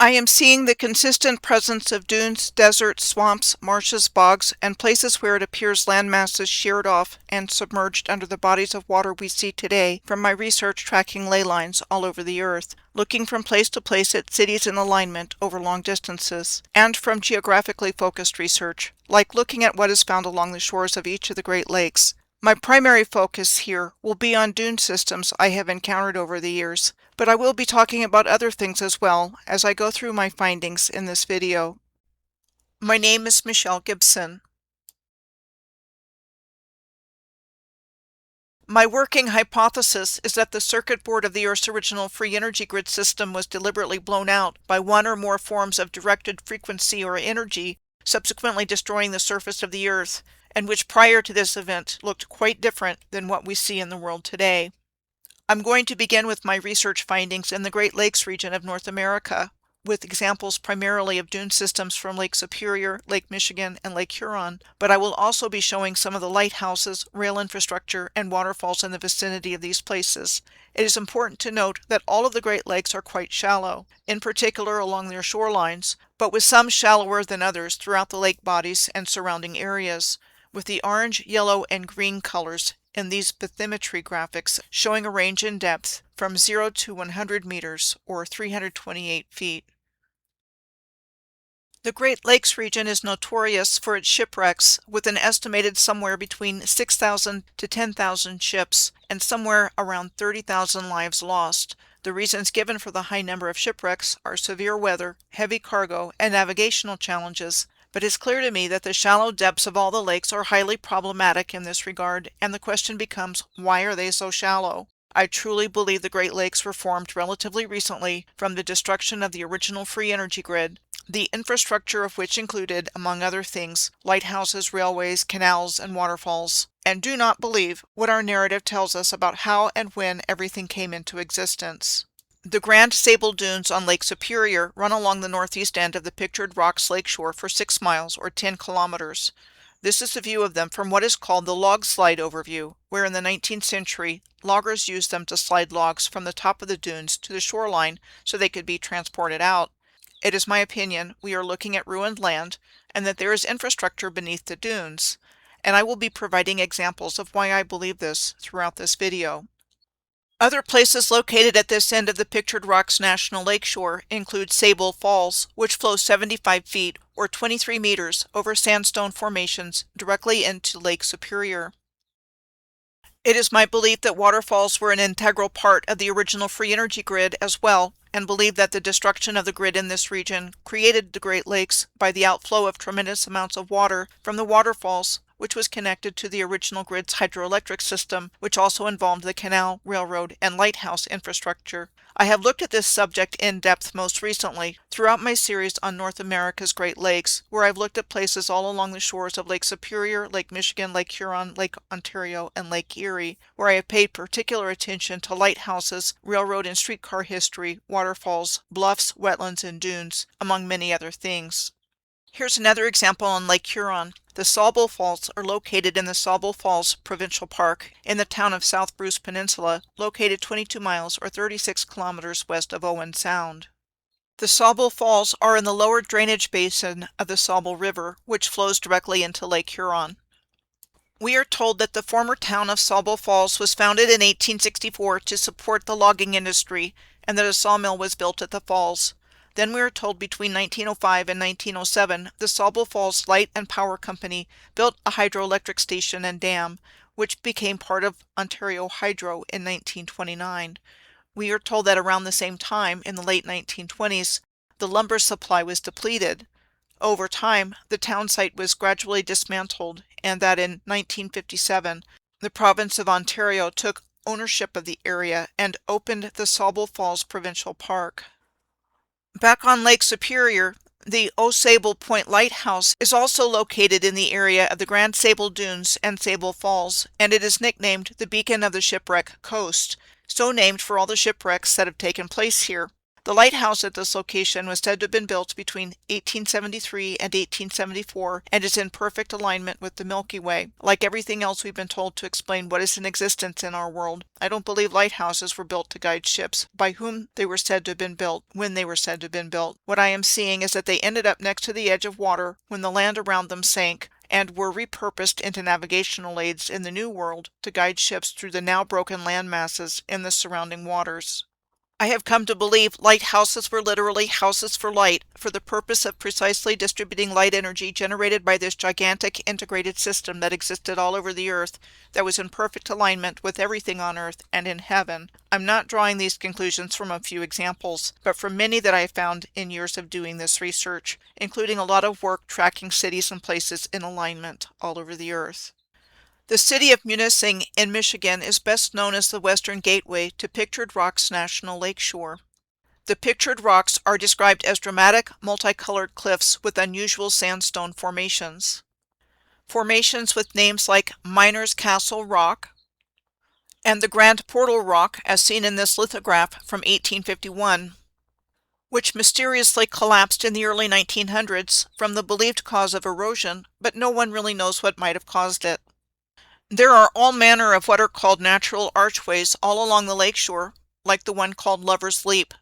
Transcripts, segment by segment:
I am seeing the consistent presence of dunes, deserts, swamps, marshes, bogs, and places where it appears land masses sheared off and submerged under the bodies of water we see today from my research tracking ley lines all over the earth, looking from place to place at cities in alignment over long distances, and from geographically focused research, like looking at what is found along the shores of each of the Great Lakes. My primary focus here will be on dune systems I have encountered over the years, but I will be talking about other things as well as I go through my findings in this video. My name is Michelle Gibson. My working hypothesis is that the circuit board of the Earth's original free energy grid system was deliberately blown out by one or more forms of directed frequency or energy, subsequently destroying the surface of the Earth, and which prior to this event looked quite different than what we see in the world today. I'm going to begin with my research findings in the Great Lakes region of North America, with examples primarily of dune systems from Lake Superior, Lake Michigan, and Lake Huron, but I will also be showing some of the lighthouses, rail infrastructure, and waterfalls in the vicinity of these places. It is important to note that all of the Great Lakes are quite shallow, in particular along their shorelines, but with some shallower than others throughout the lake bodies and surrounding areas, with the orange, yellow, and green colors in these bathymetry graphics showing a range in depth from 0 to 100 meters or 328 feet. The Great Lakes region is notorious for its shipwrecks, with an estimated somewhere between 6,000 to 10,000 ships and somewhere around 30,000 lives lost. The reasons given for the high number of shipwrecks are severe weather, heavy cargo, and navigational challenges, but it's clear to me that the shallow depths of all the lakes are highly problematic in this regard, and the question becomes, why are they so shallow? I truly believe the Great Lakes were formed relatively recently from the destruction of the original free energy grid, the infrastructure of which included, among other things, lighthouses, railways, canals, and waterfalls, and do not believe what our narrative tells us about how and when everything came into existence. The Grand Sable Dunes on Lake Superior run along the northeast end of the Pictured Rocks lakeshore for 6 miles or 10 kilometers. This is a view of them from what is called the log slide overview, where in the 19th century, loggers used them to slide logs from the top of the dunes to the shoreline so they could be transported out. It is my opinion we are looking at ruined land and that there is infrastructure beneath the dunes, and I will be providing examples of why I believe this throughout this video. Other places located at this end of the Pictured Rocks National Lakeshore include Sable Falls, which flows 75 feet or 23 meters over sandstone formations directly into Lake Superior. It is my belief that waterfalls were an integral part of the original free energy grid as well, and believe that the destruction of the grid in this region created the Great Lakes by the outflow of tremendous amounts of water from the waterfalls, which was connected to the original grid's hydroelectric system, which also involved the canal, railroad, and lighthouse infrastructure. I have looked at this subject in depth most recently throughout my series on North America's Great Lakes, where I've looked at places all along the shores of Lake Superior, Lake Michigan, Lake Huron, Lake Ontario, and Lake Erie, where I have paid particular attention to lighthouses, railroad and streetcar history, waterfalls, bluffs, wetlands, and dunes, among many other things. Here's another example on Lake Huron. The Sable Falls are located in the Sable Falls Provincial Park in the town of South Bruce Peninsula, located 22 miles or 36 kilometers west of Owen Sound. The Sable Falls are in the lower drainage basin of the Sable River, which flows directly into Lake Huron. We are told that the former town of Sable Falls was founded in 1864 to support the logging industry, and that a sawmill was built at the falls. Then we are told between 1905 and 1907, the Sable Falls Light and Power Company built a hydroelectric station and dam, which became part of Ontario Hydro in 1929. We are told that around the same time, in the late 1920s, the lumber supply was depleted. Over time, the town site was gradually dismantled, and that in 1957, the province of Ontario took ownership of the area and opened the Sable Falls Provincial Park. Back on Lake Superior, the Au Sable Point Lighthouse is also located in the area of the Grand Sable Dunes and Sable Falls, and it is nicknamed the Beacon of the Shipwreck Coast, so named for all the shipwrecks that have taken place here. The lighthouse at this location was said to have been built between 1873 and 1874 and is in perfect alignment with the Milky Way. Like everything else we've been told to explain what is in existence in our world, I don't believe lighthouses were built to guide ships, by whom they were said to have been built, when they were said to have been built. What I am seeing is that they ended up next to the edge of water when the land around them sank, and were repurposed into navigational aids in the New World to guide ships through the now broken land masses in the surrounding waters. I have come to believe lighthouses were literally houses for light, for the purpose of precisely distributing light energy generated by this gigantic integrated system that existed all over the earth, that was in perfect alignment with everything on earth and in heaven. I'm not drawing these conclusions from a few examples, but from many that I have found in years of doing this research, including a lot of work tracking cities and places in alignment all over the earth. The city of Munising in Michigan is best known as the western gateway to Pictured Rocks National Lakeshore. The pictured rocks are described as dramatic, multicolored cliffs with unusual sandstone formations. Formations with names like Miner's Castle Rock and the Grand Portal Rock, as seen in this lithograph from 1851, which mysteriously collapsed in the early 1900s from the believed cause of erosion, but no one really knows what might have caused it. There are all manner of what are called natural archways all along the lakeshore, like the one called Lover's Leap.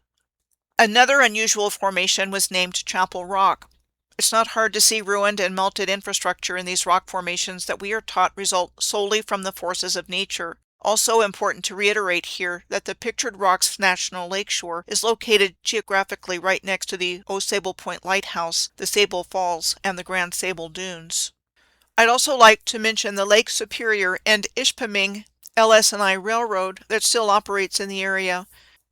Another unusual formation was named Chapel Rock. It's not hard to see ruined and melted infrastructure in these rock formations that we are taught result solely from the forces of nature. Also important to reiterate here that the Pictured Rocks National Lakeshore is located geographically right next to the Sable Point Lighthouse, the Sable Falls, and the Grand Sable Dunes. I'd also like to mention the Lake Superior and Ishpeming LS&I Railroad that still operates in the area.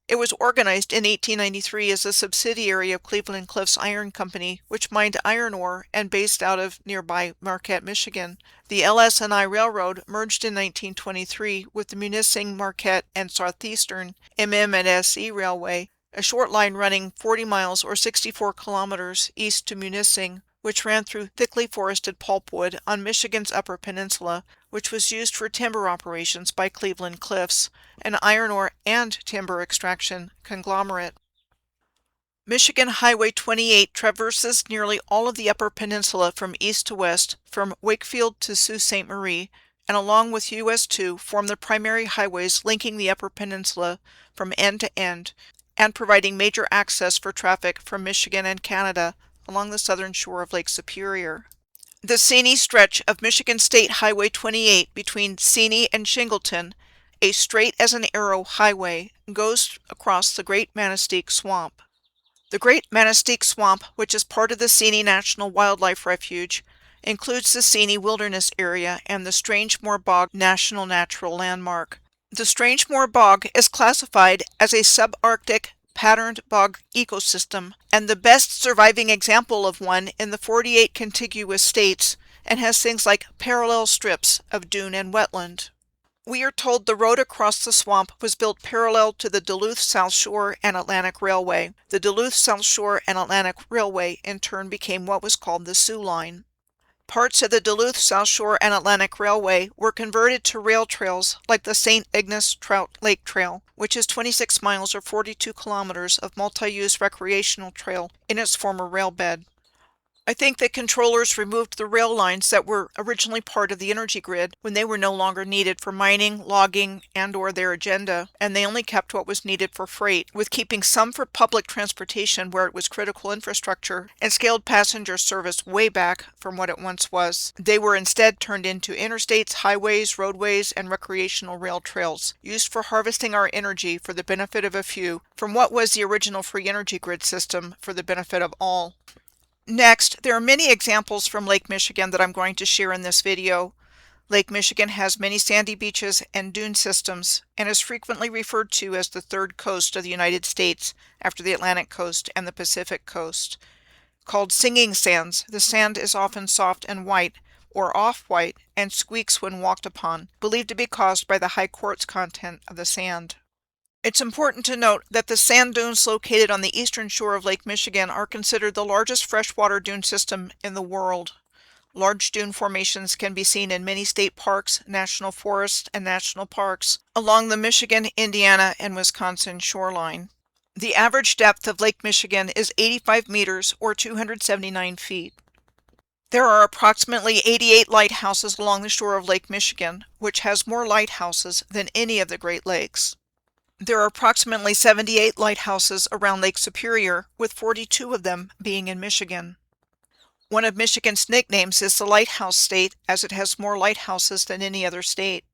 It was organized in 1893 as a subsidiary of Cleveland Cliffs Iron Company, which mined iron ore and based out of nearby Marquette, Michigan. The LS&I Railroad merged in 1923 with the Munising, Marquette, and Southeastern MM&SE Railway, a short line running 40 miles or 64 kilometers east to Munising, which ran through thickly forested pulpwood on Michigan's Upper Peninsula, which was used for timber operations by Cleveland Cliffs, an iron ore and timber extraction conglomerate. Michigan Highway 28 traverses nearly all of the Upper Peninsula from east to west, from Wakefield to Sault Ste. Marie, and along with US 2 form the primary highways linking the Upper Peninsula from end to end, and providing major access for traffic from Michigan and Canada along the southern shore of Lake Superior. The scenic stretch of Michigan State Highway 28 between Seney and Shingleton, a straight as an arrow highway, goes across the Great Manistique Swamp. The Great Manistique Swamp, which is part of the Seney National Wildlife Refuge, includes the Seney Wilderness Area and the Strangemoor Bog National Natural Landmark. The Strangemoor Bog is classified as a subarctic patterned bog ecosystem, and the best surviving example of one in the 48 contiguous states, and has things like parallel strips of dune and wetland. We are told the road across the swamp was built parallel to the Duluth South Shore and Atlantic Railway. The Duluth South Shore and Atlantic Railway in turn became what was called the Soo Line. Parts of the Duluth South Shore and Atlantic Railway were converted to rail trails like the St. Ignace Trout Lake Trail, which is 26 miles or 42 kilometers of multi-use recreational trail in its former rail bed. I think that controllers removed the rail lines that were originally part of the energy grid when they were no longer needed for mining, logging, and/or their agenda, and they only kept what was needed for freight, with keeping some for public transportation where it was critical infrastructure, and scaled passenger service way back from what it once was. They were instead turned into interstates, highways, roadways, and recreational rail trails, used for harvesting our energy for the benefit of a few, from what was the original free energy grid system for the benefit of all. Next, there are many examples from Lake Michigan that I'm going to share in this video. Lake Michigan has many sandy beaches and dune systems, and is frequently referred to as the third coast of the United States after the Atlantic coast and the Pacific coast. Called singing sands, the sand is often soft and white, or off-white, and squeaks when walked upon, believed to be caused by the high quartz content of the sand. It's important to note that the sand dunes located on the eastern shore of Lake Michigan are considered the largest freshwater dune system in the world. Large dune formations can be seen in many state parks, national forests, and national parks along the Michigan, Indiana, and Wisconsin shoreline. The average depth of Lake Michigan is 85 meters or 279 feet. There are approximately 88 lighthouses along the shore of Lake Michigan, which has more lighthouses than any of the Great Lakes. There are approximately 78 lighthouses around Lake Superior, with 42 of them being in Michigan. One of Michigan's nicknames is the Lighthouse State, as it has more lighthouses than any other state.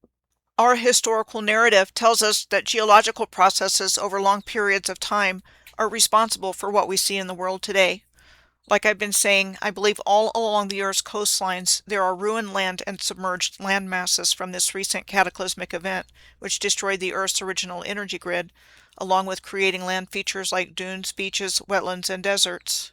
Our historical narrative tells us that geological processes over long periods of time are responsible for what we see in the world today. Like I've been saying, I believe all along the Earth's coastlines there are ruined land and submerged land masses from this recent cataclysmic event, which destroyed the Earth's original energy grid, along with creating land features like dunes, beaches, wetlands, and deserts.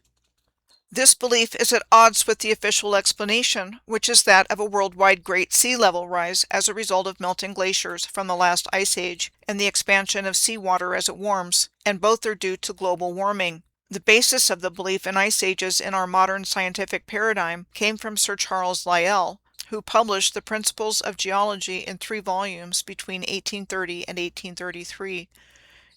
This belief is at odds with the official explanation, which is that of a worldwide great sea level rise as a result of melting glaciers from the last ice age and the expansion of seawater as it warms, and both are due to global warming. The basis of the belief in ice ages in our modern scientific paradigm came from Sir Charles Lyell, who published the Principles of Geology in 3 volumes between 1830 and 1833.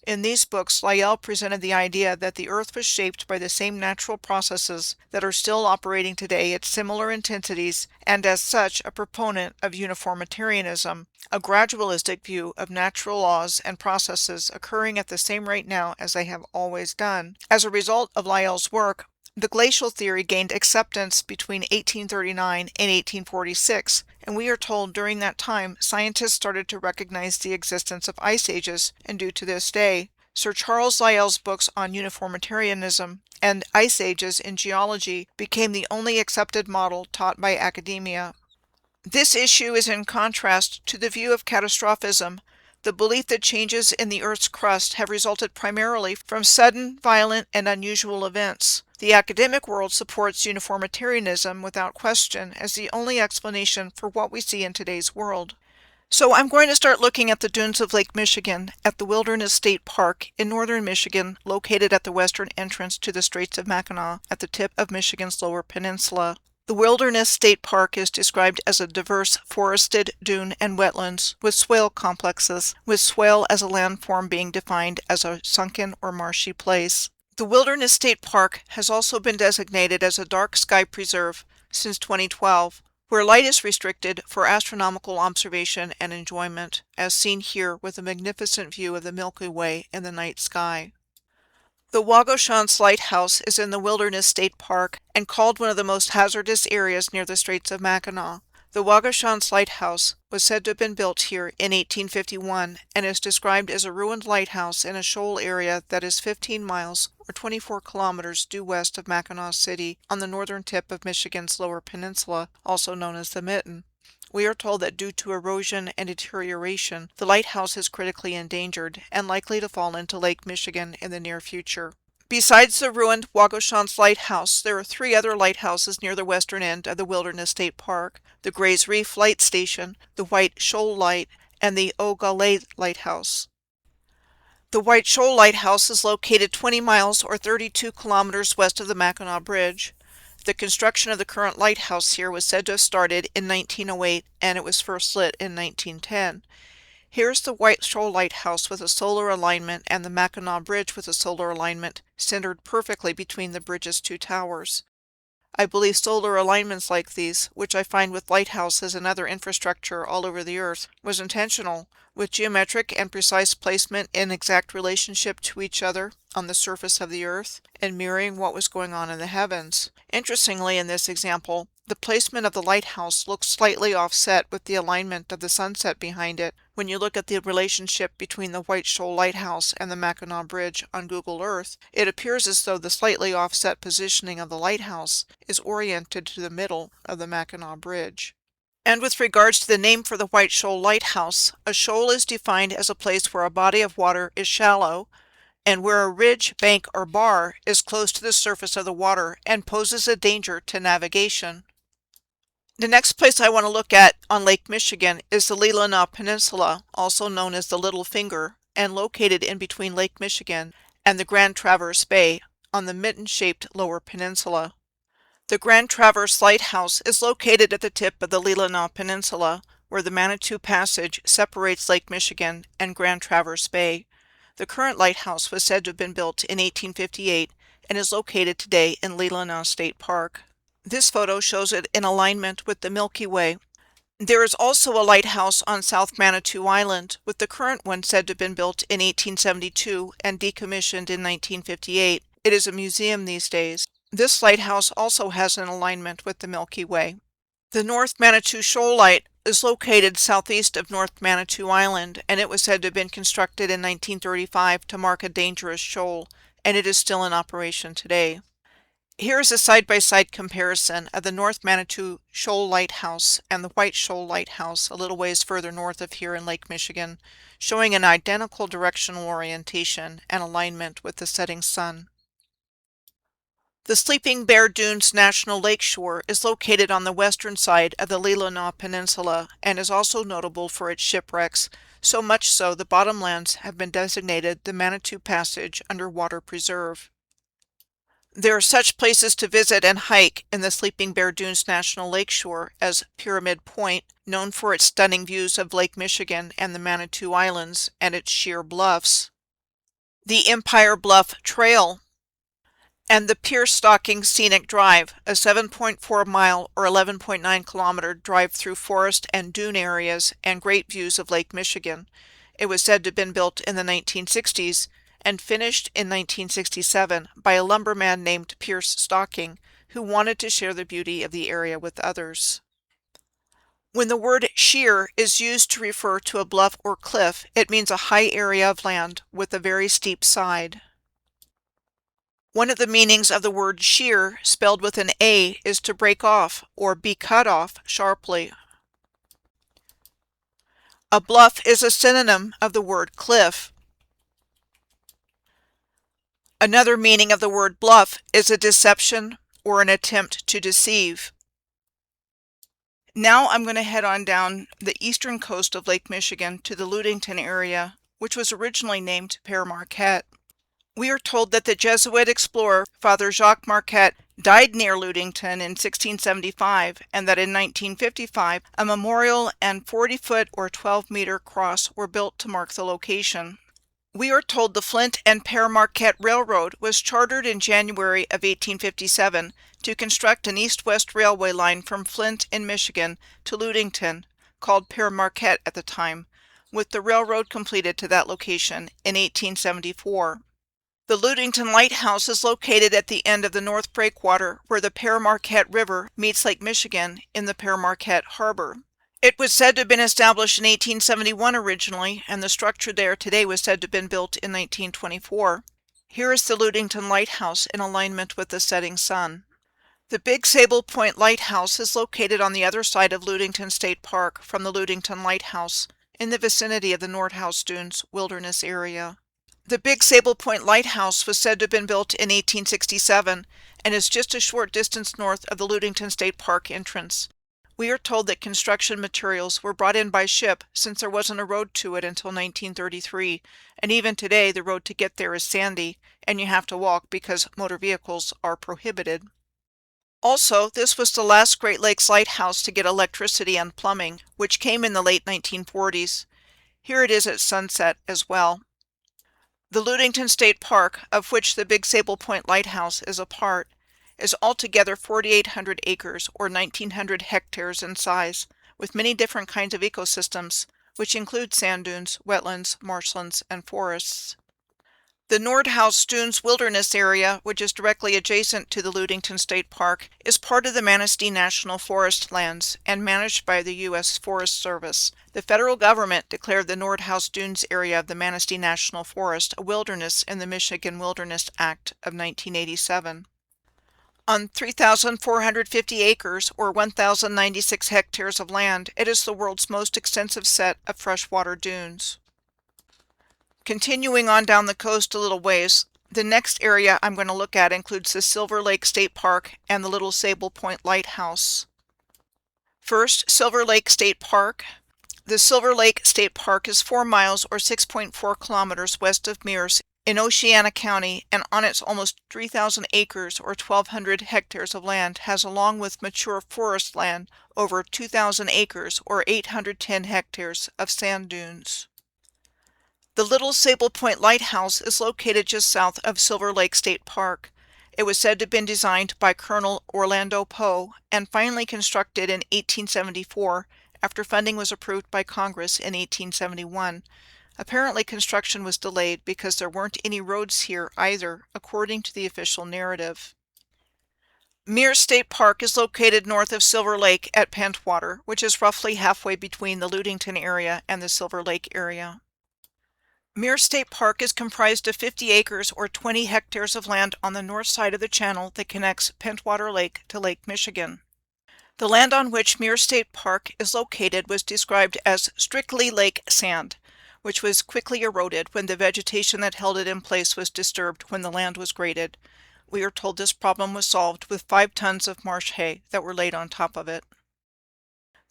In these books, Lyell presented the idea that the Earth was shaped by the same natural processes that are still operating today at similar intensities, and as such a proponent of uniformitarianism, a gradualistic view of natural laws and processes occurring at the same rate now as they have always done. As a result of Lyell's work, the glacial theory gained acceptance between 1839 and 1846, and we are told during that time scientists started to recognize the existence of ice ages, and due to this day, Sir Charles Lyell's books on uniformitarianism and ice ages in geology became the only accepted model taught by academia. This issue is in contrast to the view of catastrophism, the belief that changes in the Earth's crust have resulted primarily from sudden, violent, and unusual events. The academic world supports uniformitarianism without question as the only explanation for what we see in today's world. So I'm going to start looking at the dunes of Lake Michigan at the Wilderness State Park in northern Michigan, located at the western entrance to the Straits of Mackinac at the tip of Michigan's Lower Peninsula. The Wilderness State Park is described as a diverse forested dune and wetlands with swale complexes, with swale as a landform being defined as a sunken or marshy place. The Wilderness State Park has also been designated as a dark sky preserve since 2012, where light is restricted for astronomical observation and enjoyment, as seen here with a magnificent view of the Milky Way in the night sky. The Wagoshance Lighthouse is in the Wilderness State Park and called one of the most hazardous areas near the Straits of Mackinac. The Wagoshance Lighthouse was said to have been built here in 1851 and is described as a ruined lighthouse in a shoal area that is 15 miles or 24 kilometers due west of Mackinac City on the northern tip of Michigan's Lower Peninsula, also known as the Mitten. We are told that due to erosion and deterioration, the lighthouse is critically endangered and likely to fall into Lake Michigan in the near future. Besides the ruined Wagoshance Lighthouse, there are 3 other lighthouses near the western end of the Wilderness State Park: the Gray's Reef Light Station, the White Shoal Light, and the Eau Galette Lighthouse. The White Shoal Lighthouse is located 20 miles or 32 kilometers west of the Mackinac Bridge. The construction of the current lighthouse here was said to have started in 1908, and it was first lit in 1910. Here's the White Shoal Lighthouse with a solar alignment and the Mackinac Bridge with a solar alignment centered perfectly between the bridge's 2 towers. I believe solar alignments like these, which I find with lighthouses and other infrastructure all over the Earth, was intentional, with geometric and precise placement in exact relationship to each other on the surface of the Earth, and mirroring what was going on in the heavens. Interestingly, in this example, the placement of the lighthouse looks slightly offset with the alignment of the sunset behind it. When you look at the relationship between the White Shoal Lighthouse and the Mackinac Bridge on Google Earth, it appears as though the slightly offset positioning of the lighthouse is oriented to the middle of the Mackinac Bridge. And with regards to the name for the White Shoal Lighthouse, a shoal is defined as a place where a body of water is shallow, and where a ridge, bank, or bar is close to the surface of the water and poses a danger to navigation. The next place I want to look at on Lake Michigan is the Leylines Peninsula, also known as the Little Finger, and located in between Lake Michigan and the Grand Traverse Bay on the mitten-shaped Lower Peninsula. The Grand Traverse Lighthouse is located at the tip of the Leylines Peninsula, where the Manitou Passage separates Lake Michigan and Grand Traverse Bay. The current lighthouse was said to have been built in 1858 and is located today in Leylines State Park. This photo shows it in alignment with the Milky Way. There is also a lighthouse on South Manitou Island, with the current one said to have been built in 1872 and decommissioned in 1958. It is a museum these days. This lighthouse also has an alignment with the Milky Way. The North Manitou Shoal Light is located southeast of North Manitou Island, and it was said to have been constructed in 1935 to mark a dangerous shoal, and it is still in operation today. Here is a side-by-side comparison of the North Manitou Shoal Lighthouse and the White Shoal Lighthouse a little ways further north of here in Lake Michigan, showing an identical directional orientation and alignment with the setting sun. The Sleeping Bear Dunes National Lakeshore is located on the western side of the Leelanau Peninsula and is also notable for its shipwrecks, so much so the bottomlands have been designated the Manitou Passage Underwater Preserve. There are such places to visit and hike in the Sleeping Bear Dunes National Lakeshore as Pyramid Point, known for its stunning views of Lake Michigan and the Manitou Islands and its sheer bluffs, the Empire Bluff Trail, and the Pierce Stocking Scenic Drive, a 7.4-mile or 11.9-kilometer drive through forest and dune areas and great views of Lake Michigan. It was said to have been built in the 1960s and finished in 1967 by a lumberman named Pierce Stocking, who wanted to share the beauty of the area with others. When the word sheer is used to refer to a bluff or cliff, it means a high area of land with a very steep side. One of the meanings of the word sheer, spelled with an A, is to break off or be cut off sharply. A bluff is a synonym of the word cliff. Another meaning of the word bluff is a deception or an attempt to deceive. Now I'm going to head on down the eastern coast of Lake Michigan to the Ludington area, which was originally named Père Marquette. We are told that the Jesuit explorer Father Jacques Marquette died near Ludington in 1675 and that in 1955 a memorial and 40-foot or 12-meter cross were built to mark the location. We are told the Flint and Père Marquette Railroad was chartered in January of 1857 to construct an east-west railway line from Flint in Michigan to Ludington, called Père Marquette at the time, with the railroad completed to that location in 1874. The Ludington Lighthouse is located at the end of the North Breakwater where the Père Marquette River meets Lake Michigan in the Père Marquette Harbor. It was said to have been established in 1871 originally, and the structure there today was said to have been built in 1924. Here is the Ludington Lighthouse in alignment with the setting sun. The Big Sable Point Lighthouse is located on the other side of Ludington State Park from the Ludington Lighthouse, in the vicinity of the Nordhaus Dunes Wilderness Area. The Big Sable Point Lighthouse was said to have been built in 1867 and is just a short distance north of the Ludington State Park entrance. We are told that construction materials were brought in by ship since there wasn't a road to it until 1933, and even today the road to get there is sandy, and you have to walk because motor vehicles are prohibited. Also, this was the last Great Lakes lighthouse to get electricity and plumbing, which came in the late 1940s. Here it is at sunset as well. The Ludington State Park, of which the Big Sable Point Lighthouse is a part, is altogether 4,800 acres or 1,900 hectares in size, with many different kinds of ecosystems, which include sand dunes, wetlands, marshlands, and forests. The Nordhaus Dunes Wilderness Area, which is directly adjacent to the Ludington State Park, is part of the Manistee National Forest lands and managed by the U.S. Forest Service. The federal government declared the Nordhaus Dunes area of the Manistee National Forest a wilderness in the Michigan Wilderness Act of 1987. On 3,450 acres, or 1,096 hectares of land, it is the world's most extensive set of freshwater dunes. Continuing on down the coast a little ways, the next area I'm going to look at includes the Silver Lake State Park and the Little Sable Point Lighthouse. First, Silver Lake State Park. The Silver Lake State Park is 4 miles or 6.4 kilometers west of Mears in Oceana County, and on its almost 3,000 acres or 1,200 hectares of land has, along with mature forest land, over 2,000 acres or 810 hectares of sand dunes. The Little Sable Point Lighthouse is located just south of Silver Lake State Park. It was said to have been designed by Colonel Orlando Poe and finally constructed in 1874 after funding was approved by Congress in 1871. Apparently construction was delayed because there weren't any roads here either, according to the official narrative. Mears State Park is located north of Silver Lake at Pentwater, which is roughly halfway between the Ludington area and the Silver Lake area. Mears State Park is comprised of 50 acres or 20 hectares of land on the north side of the channel that connects Pentwater Lake to Lake Michigan. The land on which Mears State Park is located was described as strictly lake sand, which was quickly eroded when the vegetation that held it in place was disturbed when the land was graded. We are told this problem was solved with 5 tons of marsh hay that were laid on top of it.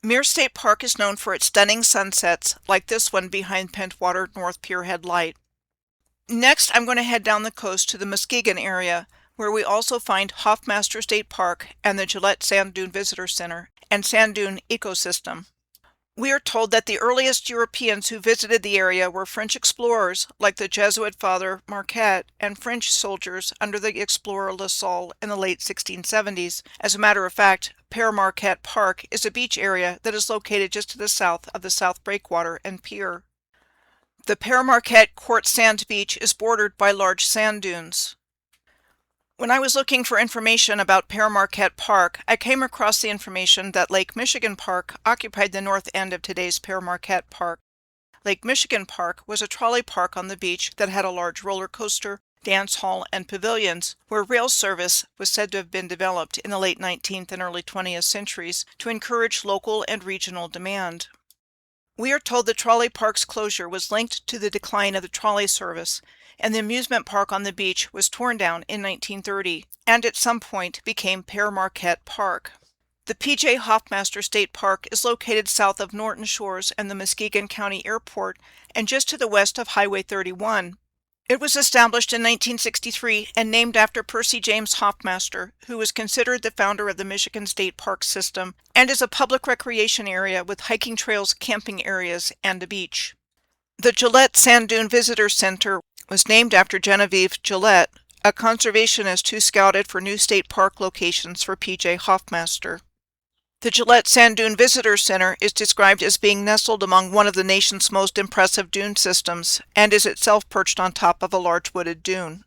Mears State Park is known for its stunning sunsets, like this one behind Pentwater North Pierhead Light. Next, I'm going to head down the coast to the Muskegon area, where we also find Hoffmaster State Park and the Gillette Sand Dune Visitor Center and Sand Dune Ecosystem. We are told that the earliest Europeans who visited the area were French explorers like the Jesuit Father Marquette and French soldiers under the explorer La Salle in the late 1670s. As a matter of fact, Père Marquette Park is a beach area that is located just to the south of the South Breakwater and Pier. The Père Marquette Quartz Sand Beach is bordered by large sand dunes. When I was looking for information about Père Marquette Park, I came across the information that Lake Michigan Park occupied the north end of today's Père Marquette Park. Lake Michigan Park was a trolley park on the beach that had a large roller coaster, dance hall, and pavilions, where rail service was said to have been developed in the late 19th and early 20th centuries to encourage local and regional demand. We are told the trolley park's closure was linked to the decline of the trolley service, and the amusement park on the beach was torn down in 1930, and at some point became Père Marquette Park. The P.J. Hoffmaster State Park is located south of Norton Shores and the Muskegon County Airport, and just to the west of Highway 31. It was established in 1963 and named after Percy James Hoffmaster, who was considered the founder of the Michigan State Park System, and is a public recreation area with hiking trails, camping areas, and a beach. The Gillette Sand Dune Visitor Center was named after Genevieve Gillette, a conservationist who scouted for new state park locations for P.J. Hoffmaster. The Gillette Sand Dune Visitor Center is described as being nestled among one of the nation's most impressive dune systems, and is itself perched on top of a large wooded dune.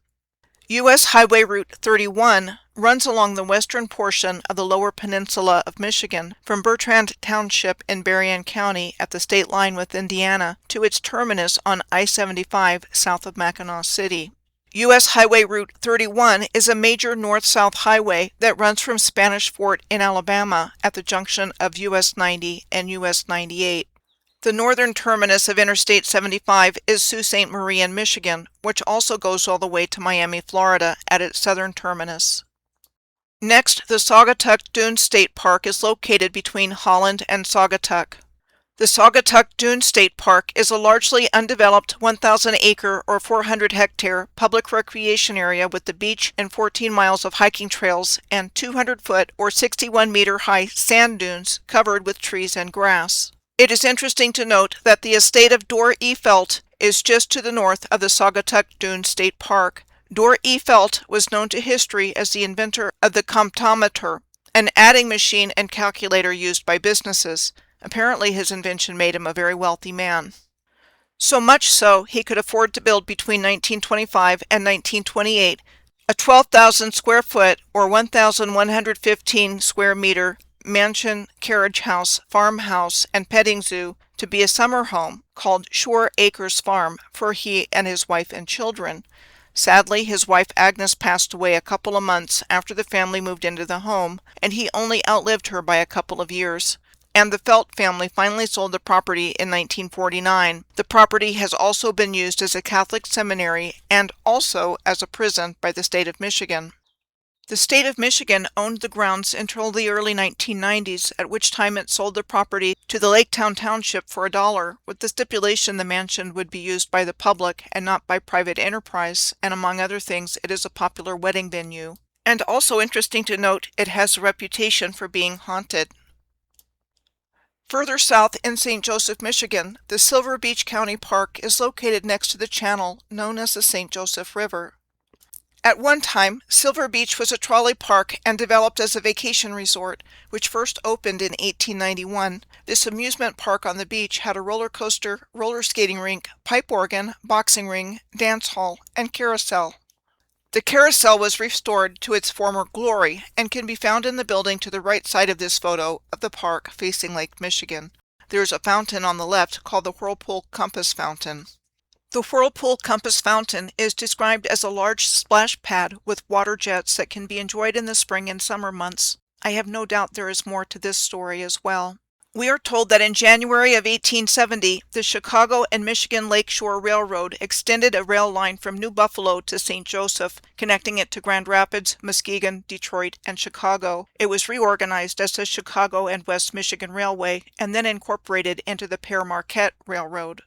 U.S. Highway Route 31 runs along the western portion of the Lower Peninsula of Michigan from Bertrand Township in Berrien County at the state line with Indiana to its terminus on I-75 south of Mackinac City. U.S. Highway Route 31 is a major north-south highway that runs from Spanish Fort in Alabama at the junction of U.S. 90 and U.S. 98. The northern terminus of Interstate 75 is Sault Ste. Marie in Michigan, which also goes all the way to Miami, Florida at its southern terminus. Next, the Saugatuck Dune State Park is located between Holland and Saugatuck. The Saugatuck Dune State Park is a largely undeveloped 1,000-acre or 400-hectare public recreation area with the beach and 14 miles of hiking trails and 200-foot or 61-meter-high sand dunes covered with trees and grass. It is interesting to note that the estate of Dorr E. Felt is just to the north of the Saugatuck Dune State Park. Dorr E. Felt was known to history as the inventor of the comptometer, an adding machine and calculator used by businesses. Apparently his invention made him a very wealthy man. So much so, he could afford to build between 1925 and 1928 a 12,000 square foot or 1,115 square meter mansion, carriage house, farmhouse, and petting zoo to be a summer home called Shore Acres Farm for he and his wife and children. Sadly, his wife Agnes passed away a couple of months after the family moved into the home, and he only outlived her by a couple of years. And the Felt family finally sold the property in 1949. The property has also been used as a Catholic seminary and also as a prison by the state of Michigan. The state of Michigan owned the grounds until the early 1990s, at which time it sold the property to the Laketown Township for $1, with the stipulation the mansion would be used by the public and not by private enterprise, and among other things, it is a popular wedding venue. And also interesting to note, it has a reputation for being haunted. Further south in St. Joseph, Michigan, the Silver Beach County Park is located next to the channel known as the St. Joseph River. At one time, Silver Beach was a trolley park and developed as a vacation resort, which first opened in 1891. This amusement park on the beach had a roller coaster, roller skating rink, pipe organ, boxing ring, dance hall, and carousel. The carousel was restored to its former glory and can be found in the building to the right side of this photo of the park facing Lake Michigan. There is a fountain on the left called the Whirlpool Compass Fountain. The Whirlpool Compass Fountain is described as a large splash pad with water jets that can be enjoyed in the spring and summer months. I have no doubt there is more to this story as well. We are told that in January of 1870, the Chicago and Michigan Lake Shore Railroad extended a rail line from New Buffalo to St. Joseph, connecting it to Grand Rapids, Muskegon, Detroit, and Chicago. It was reorganized as the Chicago and West Michigan Railway and then incorporated into the Pere Marquette Railroad.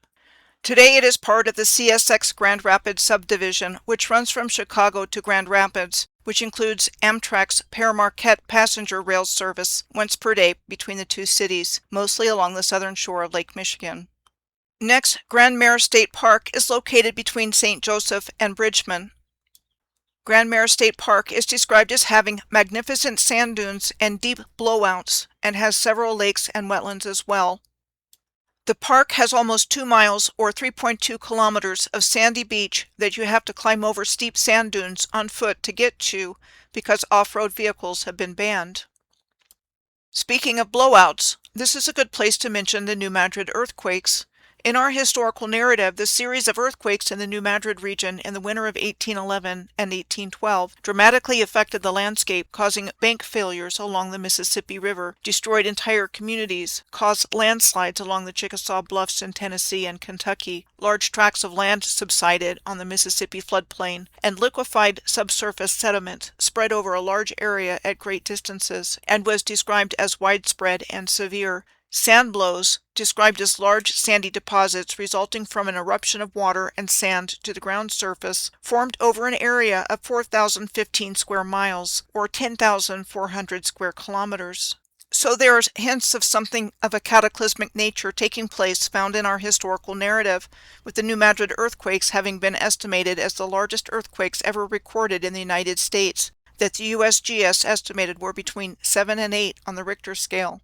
Today it is part of the CSX Grand Rapids subdivision, which runs from Chicago to Grand Rapids, which includes Amtrak's Pere Marquette passenger rail service once per day between the two cities, mostly along the southern shore of Lake Michigan. Next, Grand Mare State Park is located between St. Joseph and Bridgman. Grand Mare State Park is described as having magnificent sand dunes and deep blowouts, and has several lakes and wetlands as well. The park has almost 2 miles or 3.2 kilometers of sandy beach that you have to climb over steep sand dunes on foot to get to because off-road vehicles have been banned. Speaking of blowouts, this is a good place to mention the New Madrid earthquakes. In our historical narrative, the series of earthquakes in the New Madrid region in the winter of 1811 and 1812 dramatically affected the landscape, causing bank failures along the Mississippi River, destroyed entire communities, caused landslides along the Chickasaw Bluffs in Tennessee and Kentucky, large tracts of land subsided on the Mississippi floodplain, and liquefied subsurface sediment spread over a large area at great distances, and was described as widespread and severe. Sand blows, described as large sandy deposits resulting from an eruption of water and sand to the ground surface, formed over an area of 4,015 square miles, or 10,400 square kilometers. So there are hints of something of a cataclysmic nature taking place found in our historical narrative, with the New Madrid earthquakes having been estimated as the largest earthquakes ever recorded in the United States, that the USGS estimated were between 7 and 8 on the Richter scale.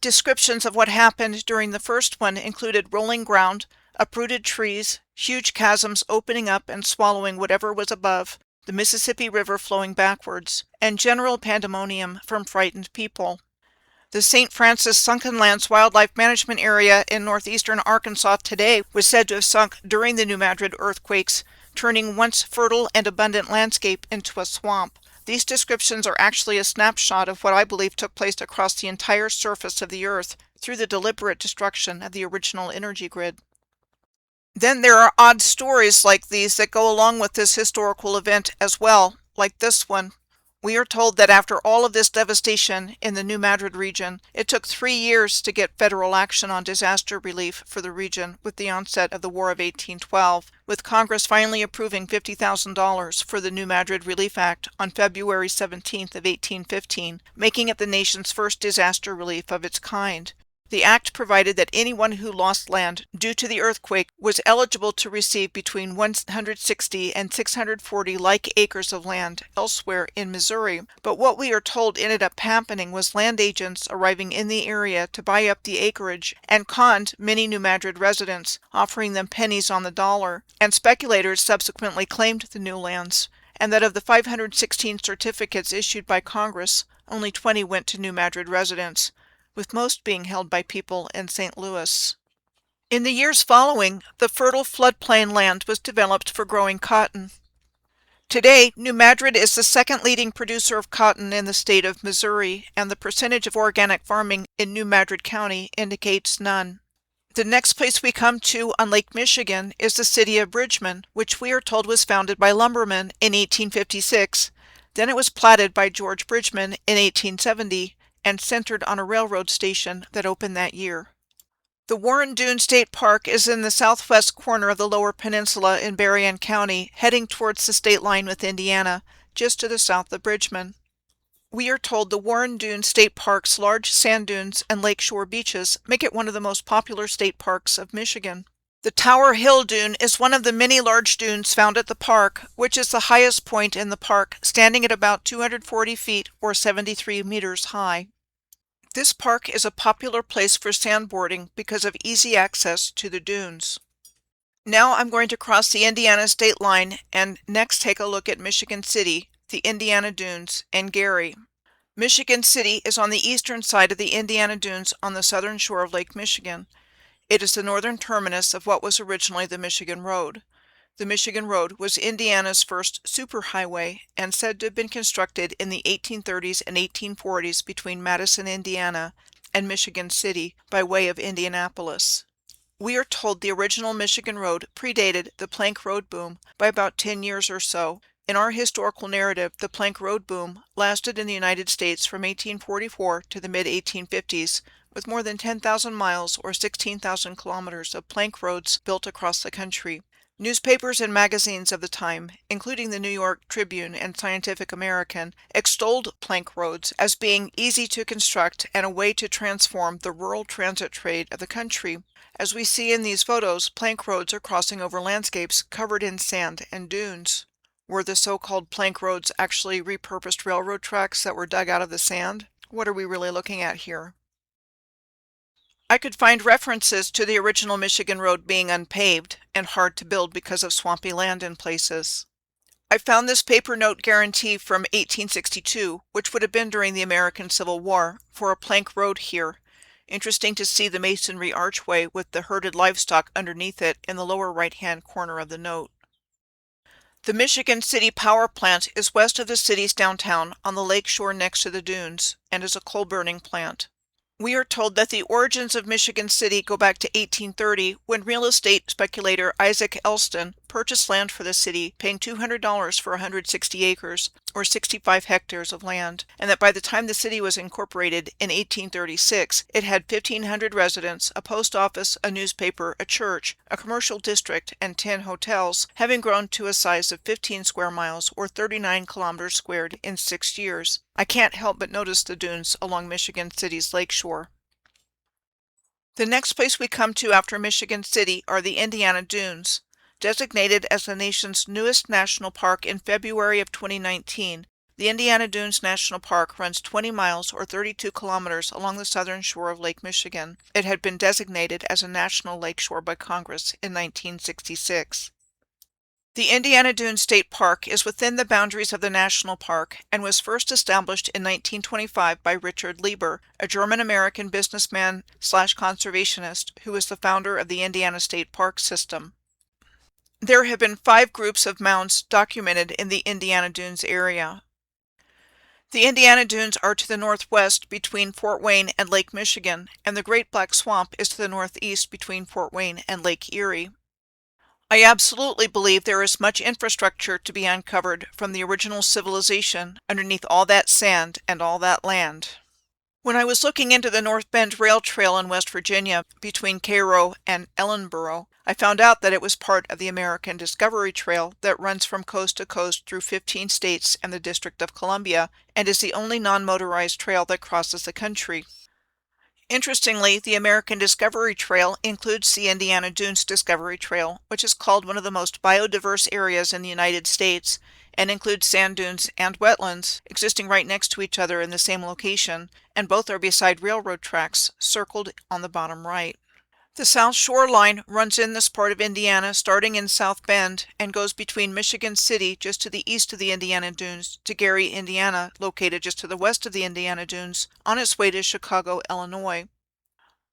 Descriptions of what happened during the first one included rolling ground, uprooted trees, huge chasms opening up and swallowing whatever was above, the Mississippi River flowing backwards, and general pandemonium from frightened people. The St. Francis Sunken Lands Wildlife Management Area in northeastern Arkansas today was said to have sunk during the New Madrid earthquakes, turning once fertile and abundant landscape into a swamp. These descriptions are actually a snapshot of what I believe took place across the entire surface of the Earth through the deliberate destruction of the original energy grid. Then there are odd stories like these that go along with this historical event as well, like this one. We are told that after all of this devastation in the New Madrid region, it took 3 years to get federal action on disaster relief for the region with the onset of the War of 1812, with Congress finally approving $50,000 for the New Madrid Relief Act on February 17th of 1815, making it the nation's first disaster relief of its kind. The act provided that anyone who lost land due to the earthquake was eligible to receive between 160 and 640 like acres of land elsewhere in Missouri. But what we are told ended up happening was land agents arriving in the area to buy up the acreage and conned many New Madrid residents, offering them pennies on the dollar, and speculators subsequently claimed the new lands, and that of the 516 certificates issued by Congress, only 20 went to New Madrid residents, with most being held by people in St. Louis. In the years following, the fertile floodplain land was developed for growing cotton. Today, New Madrid is the second leading producer of cotton in the state of Missouri, and the percentage of organic farming in New Madrid County indicates none. The next place we come to on Lake Michigan is the city of Bridgman, which we are told was founded by lumbermen in 1856. Then it was platted by George Bridgman in 1870, and centered on a railroad station that opened that year. The Warren Dune State Park is in the southwest corner of the Lower Peninsula in Berrien County, heading towards the state line with Indiana, just to the south of Bridgman. We are told the Warren Dunes State Park's large sand dunes and lakeshore beaches make it one of the most popular state parks of Michigan. The Tower Hill Dune is one of the many large dunes found at the park, which is the highest point in the park, standing at about 240 feet or 73 meters high. This park is a popular place for sandboarding because of easy access to the dunes. Now I'm going to cross the Indiana state line and next take a look at Michigan City, the Indiana Dunes, and Gary. Michigan City is on the eastern side of the Indiana Dunes on the southern shore of Lake Michigan. It is the northern terminus of what was originally the Michigan Road. The Michigan Road was Indiana's first superhighway and said to have been constructed in the 1830s and 1840s between Madison, Indiana, and Michigan City by way of Indianapolis. We are told the original Michigan Road predated the plank road boom by about 10 years or so. In our historical narrative, the plank road boom lasted in the United States from 1844 to the mid-1850s, with more than 10,000 miles or 16,000 kilometers of plank roads built across the country. Newspapers and magazines of the time, including the New York Tribune and Scientific American, extolled plank roads as being easy to construct and a way to transform the rural transit trade of the country. As we see in these photos, plank roads are crossing over landscapes covered in sand and dunes. Were the so-called plank roads actually repurposed railroad tracks that were dug out of the sand? What are we really looking at here? I could find references to the original Michigan Road being unpaved and hard to build because of swampy land in places. I found this paper note guarantee from 1862, which would have been during the American Civil War, for a plank road here. Interesting to see the masonry archway with the herded livestock underneath it in the lower right-hand corner of the note. The Michigan City Power Plant is west of the city's downtown on the lake shore next to the dunes and is a coal-burning plant. We are told that the origins of Michigan City go back to 1830 when real estate speculator Isaac Elston purchased land for the city, paying $200 for 160 acres, or 65 hectares of land, and that by the time the city was incorporated in 1836, it had 1,500 residents, a post office, a newspaper, a church, a commercial district, and 10 hotels, having grown to a size of 15 square miles, or 39 kilometers squared, in 6 years. I can't help but notice the dunes along Michigan City's lakeshore. The next place we come to after Michigan City are the Indiana Dunes. Designated as the nation's newest national park in February of 2019, the Indiana Dunes National Park runs 20 miles or 32 kilometers along the southern shore of Lake Michigan. It had been designated as a national lakeshore by Congress in 1966. The Indiana Dunes State Park is within the boundaries of the national park and was first established in 1925 by Richard Lieber, a German-American businessman/conservationist who was the founder of the Indiana State Park system. There have been 5 groups of mounds documented in the Indiana Dunes area. The Indiana Dunes are to the northwest between Fort Wayne and Lake Michigan, and the Great Black Swamp is to the northeast between Fort Wayne and Lake Erie. I absolutely believe there is much infrastructure to be uncovered from the original civilization underneath all that sand and all that land. When I was looking into the North Bend Rail Trail in West Virginia between Cairo and Ellenboro, I found out that it was part of the American Discovery Trail that runs from coast to coast through 15 states and the District of Columbia and is the only non-motorized trail that crosses the country. Interestingly, the American Discovery Trail includes the Indiana Dunes Discovery Trail, which is called one of the most biodiverse areas in the United States, and includes sand dunes and wetlands existing right next to each other in the same location, and both are beside railroad tracks, circled on the bottom right. The South Shore Line runs in this part of Indiana starting in South Bend and goes between Michigan City just to the east of the Indiana Dunes to Gary, Indiana, located just to the west of the Indiana Dunes, on its way to Chicago, Illinois.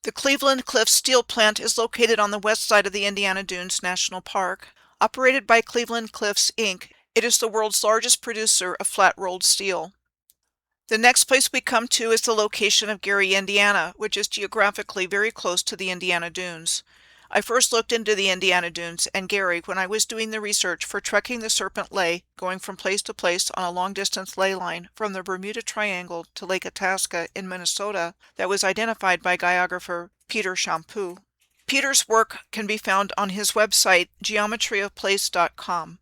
The Cleveland Cliffs Steel Plant is located on the west side of the Indiana Dunes National Park. Operated by Cleveland Cliffs, Inc., it is the world's largest producer of flat-rolled steel. The next place we come to is the location of Gary, Indiana, which is geographically very close to the Indiana Dunes. I first looked into the Indiana Dunes and Gary when I was doing the research for trekking the Serpent Lay, going from place to place on a long-distance ley line from the Bermuda Triangle to Lake Itasca in Minnesota that was identified by geographer Peter Champoux. Peter's work can be found on his website, geometryofplace.com.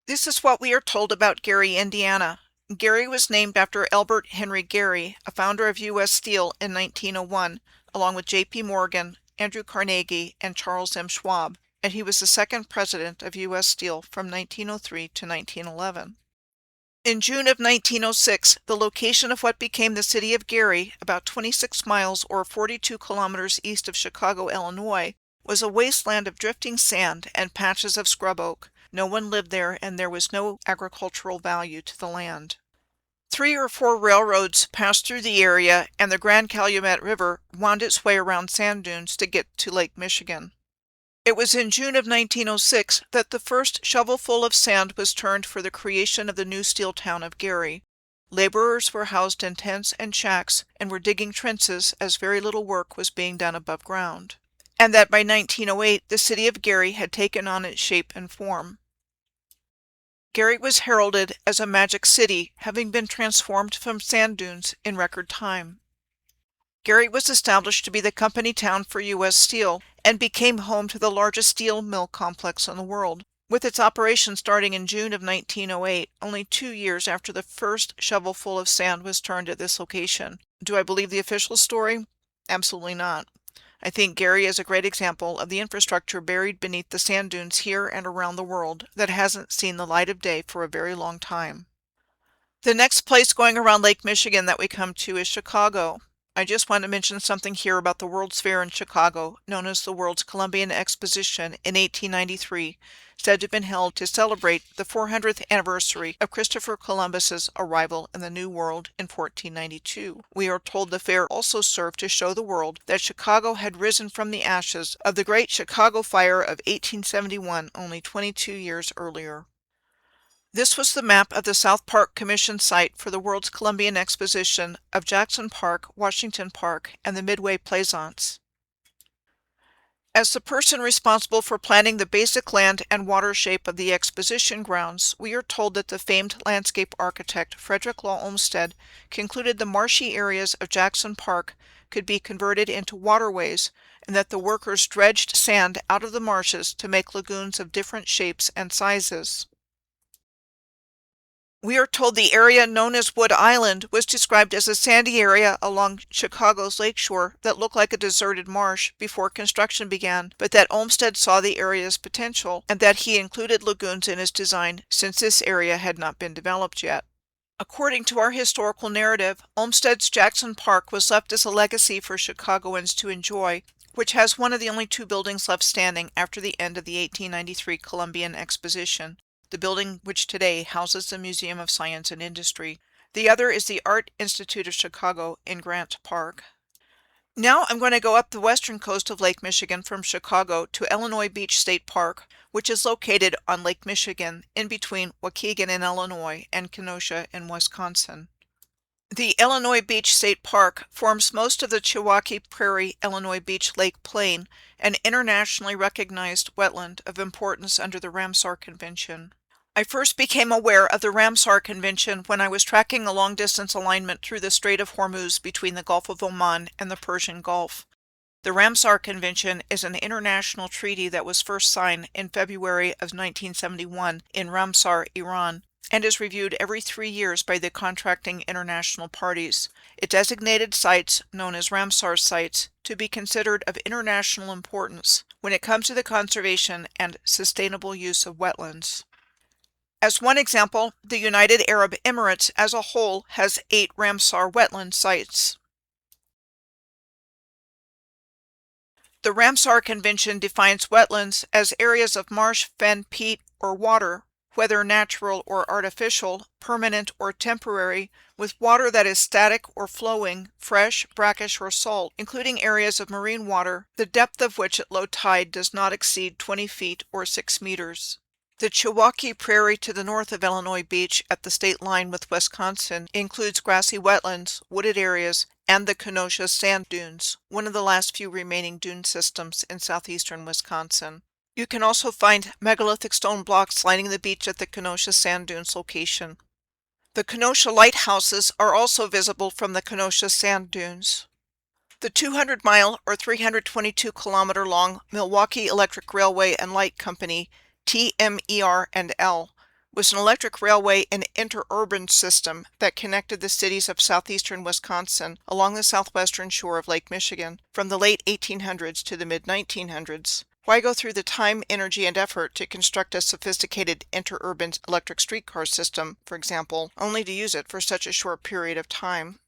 This is what we are told about Gary, Indiana. Gary was named after Albert Henry Gary, a founder of U.S. Steel in 1901, along with J.P. Morgan, Andrew Carnegie, and Charles M. Schwab, and he was the second president of U.S. Steel from 1903 to 1911. In June of 1906, the location of what became the city of Gary, about 26 miles or 42 kilometers east of Chicago, Illinois, was a wasteland of drifting sand and patches of scrub oak. No one lived there, and there was no agricultural value to the land. 3 or 4 railroads passed through the area, and the Grand Calumet River wound its way around sand dunes to get to Lake Michigan. It was in June of 1906 that the first shovelful of sand was turned for the creation of the new steel town of Gary. Laborers were housed in tents and shacks and were digging trenches as very little work was being done above ground, and that by 1908 the city of Gary had taken on its shape and form. Gary was heralded as a magic city, having been transformed from sand dunes in record time. Gary was established to be the company town for U.S. Steel and became home to the largest steel mill complex in the world, with its operation starting in June of 1908, only 2 years after the first shovelful of sand was turned at this location. Do I believe the official story? Absolutely not. I think Gary is a great example of the infrastructure buried beneath the sand dunes here and around the world that hasn't seen the light of day for a very long time. The next place going around Lake Michigan that we come to is Chicago. I just want to mention something here about the World's Fair in Chicago, known as the World's Columbian Exposition in 1893, said to have been held to celebrate the 400th anniversary of Christopher Columbus's arrival in the New World in 1492. We are told the fair also served to show the world that Chicago had risen from the ashes of the Great Chicago Fire of 1871 only 22 years earlier. This was the map of the South Park Commission site for the World's Columbian Exposition of Jackson Park, Washington Park, and the Midway Plaisance. As the person responsible for planning the basic land and water shape of the exposition grounds, we are told that the famed landscape architect Frederick Law Olmsted concluded the marshy areas of Jackson Park could be converted into waterways, and that the workers dredged sand out of the marshes to make lagoons of different shapes and sizes. We are told the area known as Wood Island was described as a sandy area along Chicago's lakeshore that looked like a deserted marsh before construction began, but that Olmsted saw the area's potential and that he included lagoons in his design since this area had not been developed yet. According to our historical narrative, Olmsted's Jackson Park was left as a legacy for Chicagoans to enjoy, which has one of the only 2 buildings left standing after the end of the 1893 Columbian Exposition. The building which today houses the Museum of Science and Industry. The other is the Art Institute of Chicago in Grant Park. Now I'm going to go up the western coast of Lake Michigan from Chicago to Illinois Beach State Park, which is located on Lake Michigan in between Waukegan in Illinois and Kenosha in Wisconsin. The Illinois Beach State Park forms most of the Chilwaukee Prairie Illinois Beach Lake Plain, an internationally recognized wetland of importance under the Ramsar Convention. I first became aware of the Ramsar Convention when I was tracking a long-distance alignment through the Strait of Hormuz between the Gulf of Oman and the Persian Gulf. The Ramsar Convention is an international treaty that was first signed in February of 1971 in Ramsar, Iran, and is reviewed every 3 years by the contracting international parties. It designated sites, known as Ramsar sites, to be considered of international importance when it comes to the conservation and sustainable use of wetlands. As one example, the United Arab Emirates as a whole has 8 Ramsar wetland sites. The Ramsar Convention defines wetlands as areas of marsh, fen, peat, or water, whether natural or artificial, permanent or temporary, with water that is static or flowing, fresh, brackish, or salt, including areas of marine water, the depth of which at low tide does not exceed 20 feet or 6 meters. The Chilwaukee Prairie to the north of Illinois Beach at the state line with Wisconsin includes grassy wetlands, wooded areas, and the Kenosha sand dunes, one of the last few remaining dune systems in southeastern Wisconsin. You can also find megalithic stone blocks lining the beach at the Kenosha sand dunes location. The Kenosha lighthouses are also visible from the Kenosha sand dunes. The 200-mile or 322-kilometer long Milwaukee Electric Railway and Light Company, TMER&L, was an electric railway and interurban system that connected the cities of southeastern Wisconsin along the southwestern shore of Lake Michigan from the late 1800s to the mid-1900s. Why go through the time, energy, and effort to construct a sophisticated interurban electric streetcar system, for example, only to use it for such a short period of time?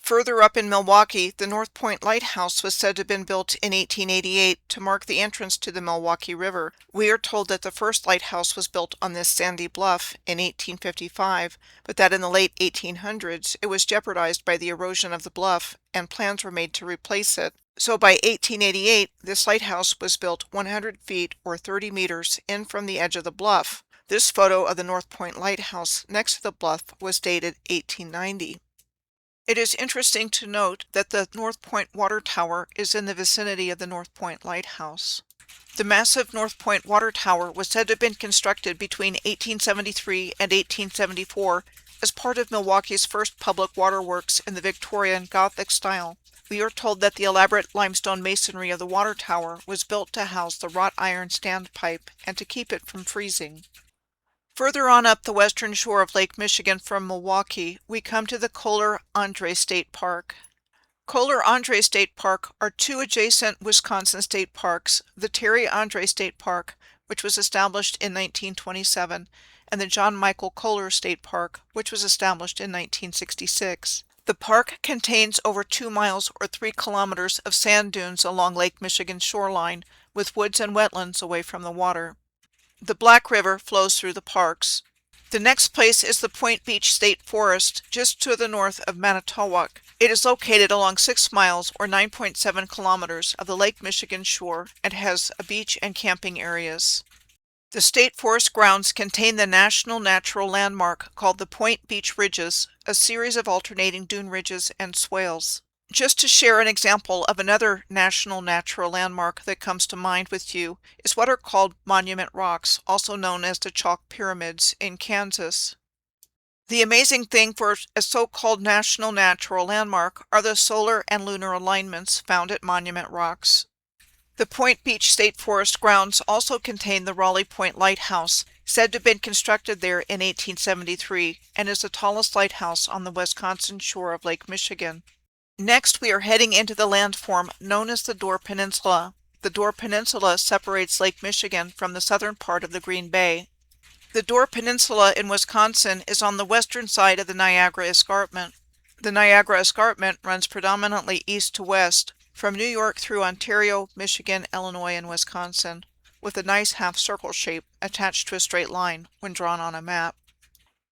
Further up in Milwaukee, the North Point Lighthouse was said to have been built in 1888 to mark the entrance to the Milwaukee River. We are told that the first lighthouse was built on this sandy bluff in 1855, but that in the late 1800s it was jeopardized by the erosion of the bluff, and plans were made to replace it. So by 1888, this lighthouse was built 100 feet or 30 meters in from the edge of the bluff. This photo of the North Point Lighthouse next to the bluff was dated 1890. It is interesting to note that the North Point Water Tower is in the vicinity of the North Point Lighthouse. The massive North Point Water Tower was said to have been constructed between 1873 and 1874 as part of Milwaukee's first public waterworks in the Victorian Gothic style. We are told that the elaborate limestone masonry of the water tower was built to house the wrought iron standpipe and to keep it from freezing. Further on up the western shore of Lake Michigan from Milwaukee, we come to the Kohler-Andre State Park. Kohler-Andre State Park are two adjacent Wisconsin state parks, the Terry Andre State Park, which was established in 1927, and the John Michael Kohler State Park, which was established in 1966. The park contains over 2 miles or 3 kilometers of sand dunes along Lake Michigan's shoreline, with woods and wetlands away from the water. The Black River flows through the parks. The next place is the Point Beach State Forest, just to the north of Manitowoc. It is located along 6 miles or 9.7 kilometers of the Lake Michigan shore and has a beach and camping areas. The state forest grounds contain the national natural landmark called the Point Beach Ridges, a series of alternating dune ridges and swales. Just to share an example of another national natural landmark that comes to mind with you is what are called Monument Rocks, also known as the Chalk Pyramids, in Kansas. The amazing thing for a so-called national natural landmark are the solar and lunar alignments found at Monument Rocks. The Point Beach State Forest grounds also contain the Raleigh Point Lighthouse, said to have been constructed there in 1873, and is the tallest lighthouse on the Wisconsin shore of Lake Michigan. Next, we are heading into the landform known as the Door Peninsula. The Door Peninsula separates Lake Michigan from the southern part of the Green Bay. The Door Peninsula in Wisconsin is on the western side of the Niagara Escarpment. The Niagara Escarpment runs predominantly east to west, from New York through Ontario, Michigan, Illinois, and Wisconsin, with a nice half-circle shape attached to a straight line when drawn on a map.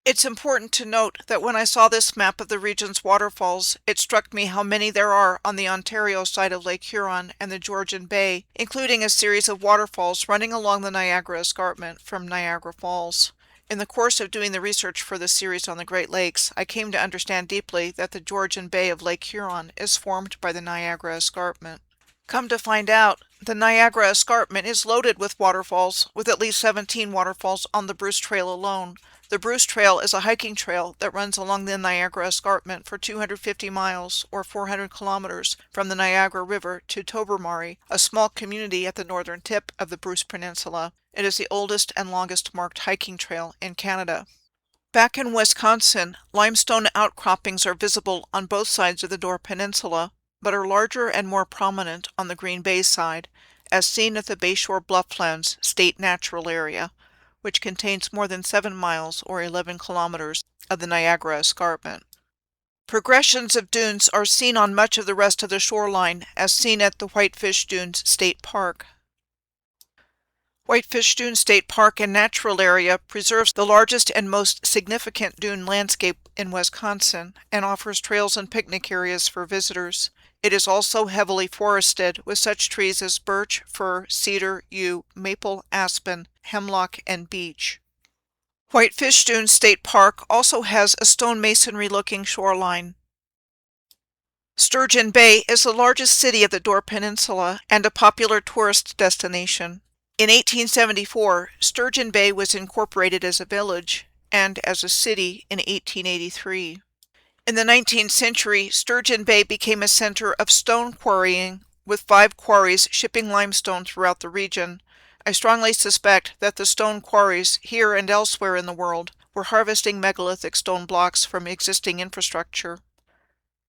It's important to note that when I saw this map of the region's waterfalls, it struck me how many there are on the Ontario side of Lake Huron and the Georgian Bay, including a series of waterfalls running along the Niagara Escarpment from Niagara Falls. In the course of doing the research for the series on the Great Lakes, I came to understand deeply that the Georgian Bay of Lake Huron is formed by the Niagara Escarpment. Come to find out, the Niagara Escarpment is loaded with waterfalls, with at least 17 waterfalls on the Bruce Trail alone. The Bruce Trail is a hiking trail that runs along the Niagara Escarpment for 250 miles, or 400 kilometers, from the Niagara River to Tobermory, a small community at the northern tip of the Bruce Peninsula. It is the oldest and longest marked hiking trail in Canada. Back in Wisconsin, limestone outcroppings are visible on both sides of the Door Peninsula, but are larger and more prominent on the Green Bay side, as seen at the Bayshore Blufflands State Natural Area, which contains more than 7 miles or 11 kilometers of the Niagara Escarpment. Progressions of dunes are seen on much of the rest of the shoreline, as seen at the Whitefish Dunes State Park. Whitefish Dune State Park and Natural Area preserves the largest and most significant dune landscape in Wisconsin and offers trails and picnic areas for visitors. It is also heavily forested with such trees as birch, fir, cedar, yew, maple, aspen, hemlock, and beech. Whitefish Dune State Park also has a stone masonry-looking shoreline. Sturgeon Bay is the largest city of the Door Peninsula and a popular tourist destination. In 1874, Sturgeon Bay was incorporated as a village and as a city in 1883. In the 19th century, Sturgeon Bay became a center of stone quarrying, with 5 quarries shipping limestone throughout the region. I strongly suspect that the stone quarries here and elsewhere in the world were harvesting megalithic stone blocks from existing infrastructure.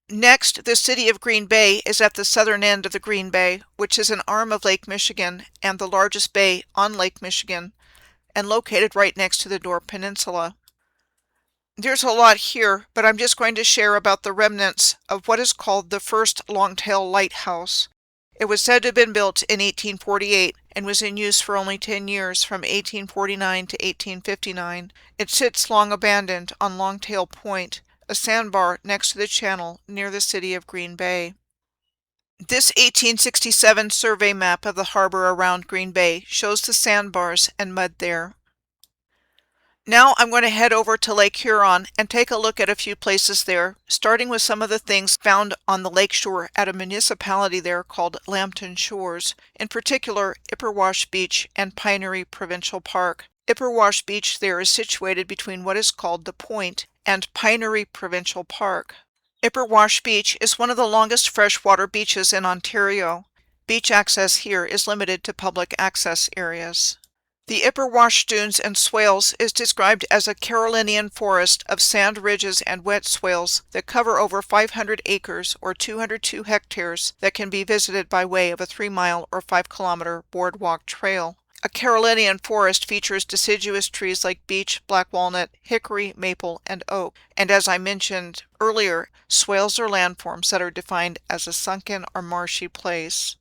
Next, the city of Green Bay is at the southern end of the Green Bay, which is an arm of Lake Michigan and the largest bay on Lake Michigan, and located right next to the Door Peninsula. There's a lot here, but I'm just going to share about the remnants of what is called the first Longtail Lighthouse. It was said to have been built in 1848 and was in use for only 10 years from 1849 to 1859. It sits long abandoned on Longtail Point, a sandbar next to the channel near the city of Green Bay. This 1867 survey map of the harbor around Green Bay shows the sandbars and mud there. Now I'm going to head over to Lake Huron and take a look at a few places there, starting with some of the things found on the lakeshore at a municipality there called Lambton Shores, in particular Ipperwash Beach and Pinery Provincial Park. Ipperwash Beach there is situated between what is called the Point and Pinery Provincial Park. Ipperwash Beach is one of the longest freshwater beaches in Ontario. Beach access here is limited to public access areas. The Ipperwash Dunes and Swales is described as a Carolinian forest of sand ridges and wet swales that cover over 500 acres or 202 hectares that can be visited by way of a 3-mile or 5-kilometer boardwalk trail. A Carolinian forest features deciduous trees like beech, black walnut, hickory, maple, and oak. And as I mentioned earlier, swales are landforms that are defined as a sunken or marshy place.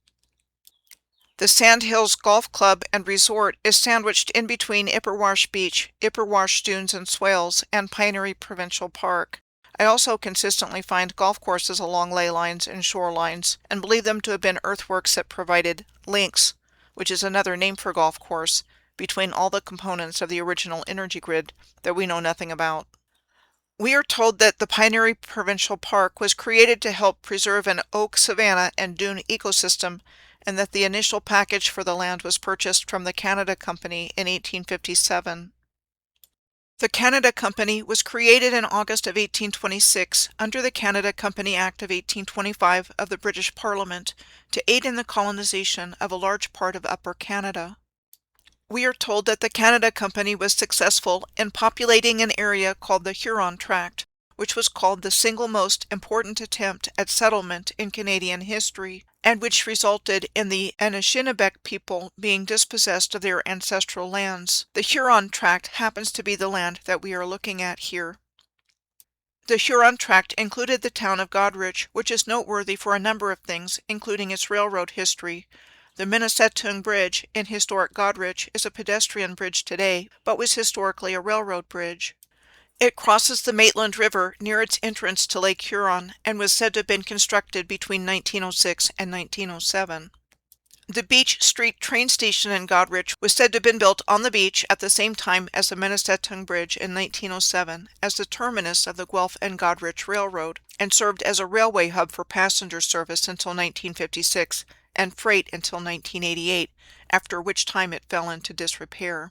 The Sandhills Golf Club and Resort is sandwiched in between Ipperwash Beach, Ipperwash Dunes and Swales, and Pinery Provincial Park. I also consistently find golf courses along leylines and shorelines, and believe them to have been earthworks that provided links, which is another name for golf course, between all the components of the original energy grid that we know nothing about. We are told that the Pinery Provincial Park was created to help preserve an oak savanna and dune ecosystem, and that the initial package for the land was purchased from the Canada Company in 1857. The Canada Company was created in August of 1826 under the Canada Company Act of 1825 of the British Parliament to aid in the colonization of a large part of Upper Canada. We are told that the Canada Company was successful in populating an area called the Huron Tract, which was called the single most important attempt at settlement in Canadian history, and which resulted in the Anishinaabe people being dispossessed of their ancestral lands. The Huron Tract happens to be the land that we are looking at here. The Huron Tract included the town of Goderich, which is noteworthy for a number of things, including its railroad history. The Minnesetung Bridge in historic Goderich is a pedestrian bridge today, but was historically a railroad bridge. It crosses the Maitland River near its entrance to Lake Huron and was said to have been constructed between 1906 and 1907. The Beach Street train station in Goderich was said to have been built on the beach at the same time as the Minnesetung Bridge in 1907 as the terminus of the Guelph and Goderich Railroad, and served as a railway hub for passenger service until 1956 and freight until 1988, after which time it fell into disrepair.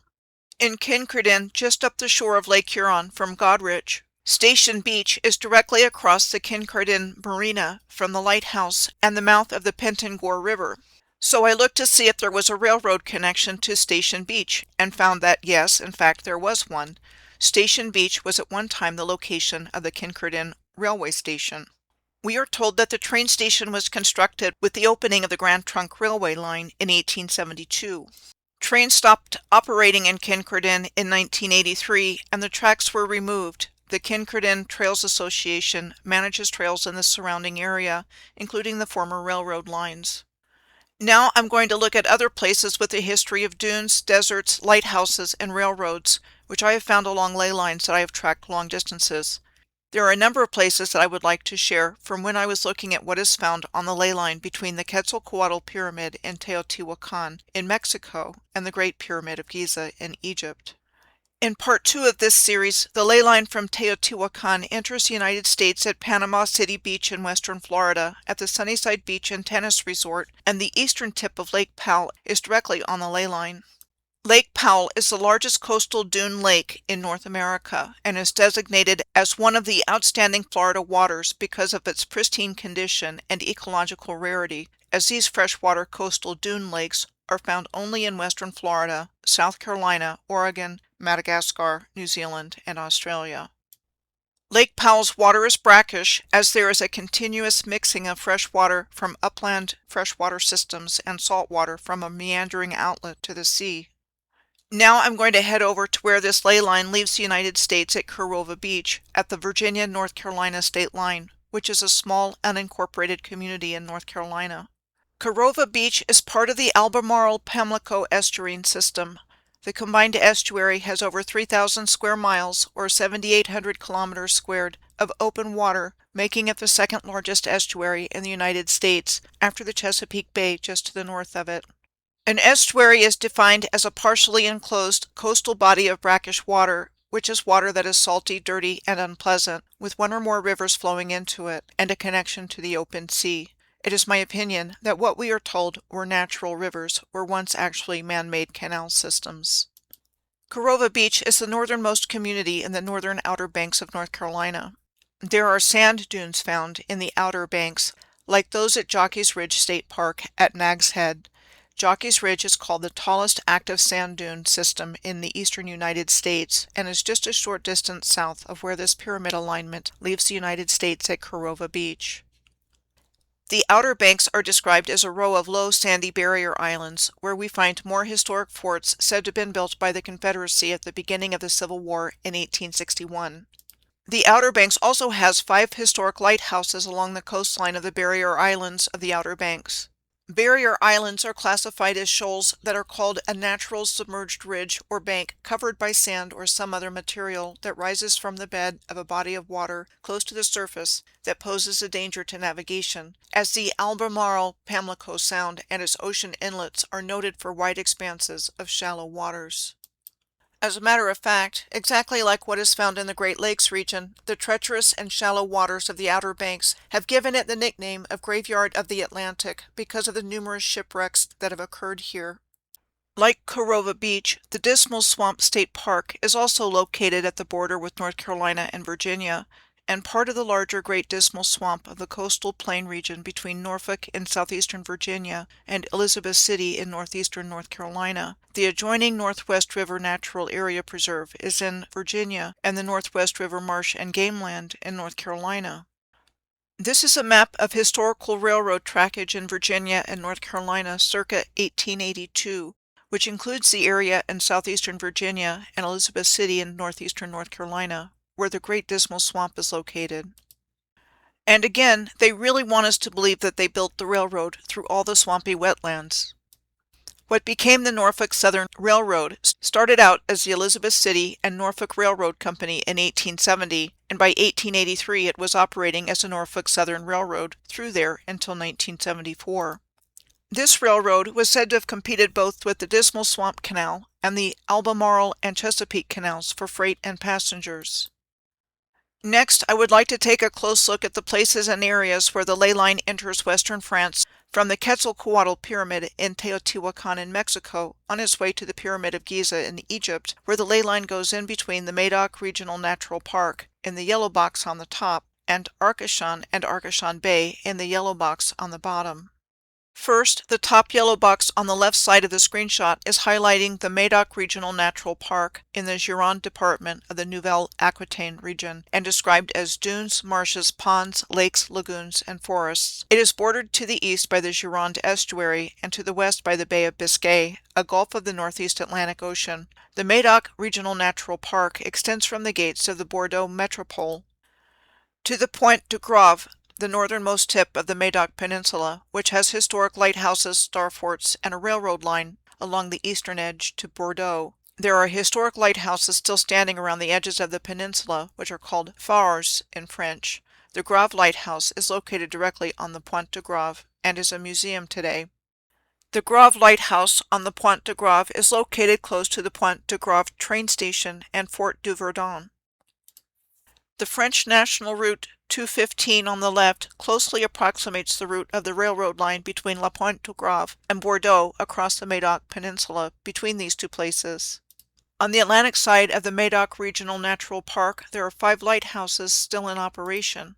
In Kincardine, just up the shore of Lake Huron from Goderich, Station Beach is directly across the Kincardine Marina from the lighthouse and the mouth of the Pentangore River. So I looked to see if there was a railroad connection to Station Beach, and found that yes, in fact there was one. Station Beach was at one time the location of the Kincardine Railway Station. We are told that the train station was constructed with the opening of the Grand Trunk Railway line in 1872. Trains stopped operating in Kincardine in 1983, and the tracks were removed. The Kincardine Trails Association manages trails in the surrounding area, including the former railroad lines. Now I'm going to look at other places with a history of dunes, deserts, lighthouses, and railroads, which I have found along ley lines that I have tracked long distances. There are a number of places that I would like to share from when I was looking at what is found on the ley line between the Quetzalcoatl Pyramid in Teotihuacan in Mexico and the Great Pyramid of Giza in Egypt. In part 2 of this series, the ley line from Teotihuacan enters the United States at Panama City Beach in western Florida at the Sunnyside Beach and Tennis Resort, and the eastern tip of Lake Powell is directly on the ley line. Lake Powell is the largest coastal dune lake in North America and is designated as one of the outstanding Florida waters because of its pristine condition and ecological rarity, as these freshwater coastal dune lakes are found only in western Florida, South Carolina, Oregon, Madagascar, New Zealand, and Australia. Lake Powell's water is brackish, as there is a continuous mixing of fresh water from upland freshwater systems and salt water from a meandering outlet to the sea. Now I'm going to head over to where this ley line leaves the United States at Corova Beach, at the Virginia-North Carolina state line, which is a small unincorporated community in North Carolina. Corova Beach is part of the Albemarle-Pamlico estuarine system. The combined estuary has over 3,000 square miles, or 7,800 kilometers squared, of open water, making it the second largest estuary in the United States, after the Chesapeake Bay just to the north of it. An estuary is defined as a partially enclosed coastal body of brackish water, which is water that is salty, dirty, and unpleasant, with one or more rivers flowing into it, and a connection to the open sea. It is my opinion that what we are told were natural rivers were once actually man-made canal systems. Corova Beach is the northernmost community in the northern Outer Banks of North Carolina. There are sand dunes found in the Outer Banks, like those at Jockey's Ridge State Park at Nag's Head. Jockey's Ridge is called the tallest active sand dune system in the eastern United States and is just a short distance south of where this pyramid alignment leaves the United States at Corova Beach. The Outer Banks are described as a row of low sandy barrier islands, where we find more historic forts said to have been built by the Confederacy at the beginning of the Civil War in 1861. The Outer Banks also has 5 historic lighthouses along the coastline of the barrier islands of the Outer Banks. Barrier islands are classified as shoals that are called a natural submerged ridge or bank covered by sand or some other material that rises from the bed of a body of water close to the surface that poses a danger to navigation, as the Albemarle-Pamlico Sound and its ocean inlets are noted for wide expanses of shallow waters. As a matter of fact, exactly like what is found in the Great Lakes region, the treacherous and shallow waters of the Outer Banks have given it the nickname of Graveyard of the Atlantic because of the numerous shipwrecks that have occurred here. Like Corova Beach, the Dismal Swamp State Park is also located at the border with North Carolina and Virginia, and part of the larger Great Dismal Swamp of the coastal plain region between Norfolk in southeastern Virginia and Elizabeth City in northeastern North Carolina. The adjoining Northwest River Natural Area Preserve is in Virginia, and the Northwest River Marsh and Game Land in North Carolina. This is a map of historical railroad trackage in Virginia and North Carolina circa 1882, which includes the area in southeastern Virginia and Elizabeth City in northeastern North Carolina, where the Great Dismal Swamp is located. And again, they really want us to believe that they built the railroad through all the swampy wetlands. What became the Norfolk Southern Railroad started out as the Elizabeth City and Norfolk Railroad Company in 1870, and by 1883 it was operating as the Norfolk Southern Railroad through there until 1974. This railroad was said to have competed both with the Dismal Swamp Canal and the Albemarle and Chesapeake Canals for freight and passengers. Next, I would like to take a close look at the places and areas where the ley line enters western France from the Quetzalcoatl Pyramid in Teotihuacan in Mexico on its way to the Pyramid of Giza in Egypt, where the ley line goes in between the Medoc Regional Natural Park in the yellow box on the top and Arcachon Bay in the yellow box on the bottom. First, the top yellow box on the left side of the screenshot is highlighting the Medoc Regional Natural Park in the Gironde department of the Nouvelle-Aquitaine region and described as dunes, marshes, ponds, lakes, lagoons, and forests. It is bordered to the east by the Gironde estuary and to the west by the Bay of Biscay, a gulf of the Northeast Atlantic Ocean. The Medoc Regional Natural Park extends from the gates of the Bordeaux Metropole to the Pointe du Grave, the northernmost tip of the Medoc Peninsula, which has historic lighthouses, star forts, and a railroad line along the eastern edge to Bordeaux. There are historic lighthouses still standing around the edges of the peninsula, which are called phares in French. The Grave Lighthouse is located directly on the Pointe du Grave and is a museum today. The Grave Lighthouse on the Pointe du Grave is located close to the Pointe du Grave train station and Fort du Verdon. The French National Route 215 on the left closely approximates the route of the railroad line between La Pointe du Grave and Bordeaux across the Medoc Peninsula between these two places. On the Atlantic side of the Medoc Regional Natural Park, there are 5 lighthouses still in operation.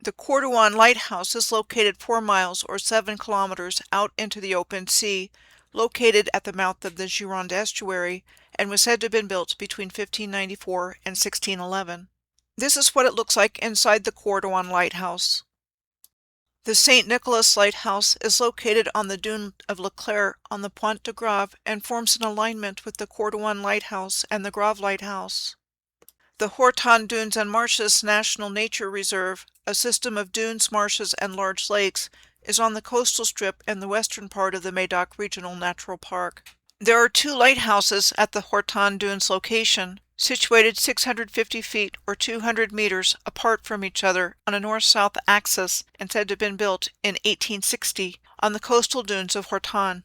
The Cordouan Lighthouse is located 4 miles or 7 kilometers out into the open sea, located at the mouth of the Gironde estuary, and was said to have been built between 1594 and 1611. This is what it looks like inside the Cordouan Lighthouse. The St. Nicholas Lighthouse is located on the Dune of Leclerc on the Pointe de Grave and forms an alignment with the Cordouan Lighthouse and the Grave Lighthouse. The Horton Dunes and Marshes National Nature Reserve, a system of dunes, marshes, and large lakes, is on the coastal strip in the western part of the Médoc Regional Natural Park. There are two lighthouses at the Horton Dunes location, situated 650 feet or 200 meters apart from each other on a north-south axis and said to have been built in 1860 on the coastal dunes of Horton.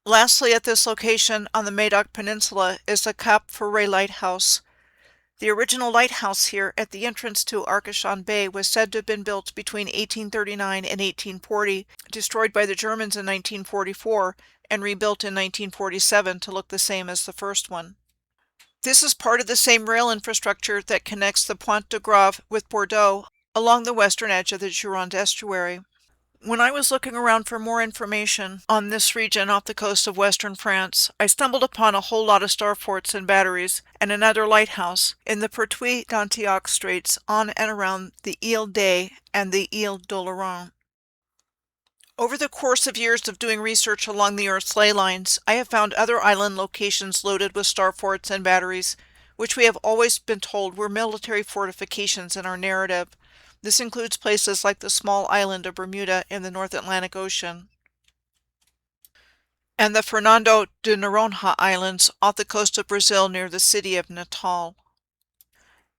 Lastly, at this location on the Médoc Peninsula is the Cap Ferret Lighthouse. The original lighthouse here at the entrance to Arcachon Bay was said to have been built between 1839 and 1840, destroyed by the Germans in 1944, and rebuilt in 1947 to look the same as the first one. This is part of the same rail infrastructure that connects the Pointe de Grave with Bordeaux along the western edge of the Gironde estuary. When I was looking around for more information on this region off the coast of western France, I stumbled upon a whole lot of star forts and batteries and another lighthouse in the Pertuis d'Antioch Straits on and around the Ile d'Ay and the Ile d'Oléron. Over the course of years of doing research along the Earth's ley lines, I have found other island locations loaded with star forts and batteries, which we have always been told were military fortifications in our narrative. This includes places like the small island of Bermuda in the North Atlantic Ocean, and the Fernando de Noronha Islands off the coast of Brazil near the city of Natal.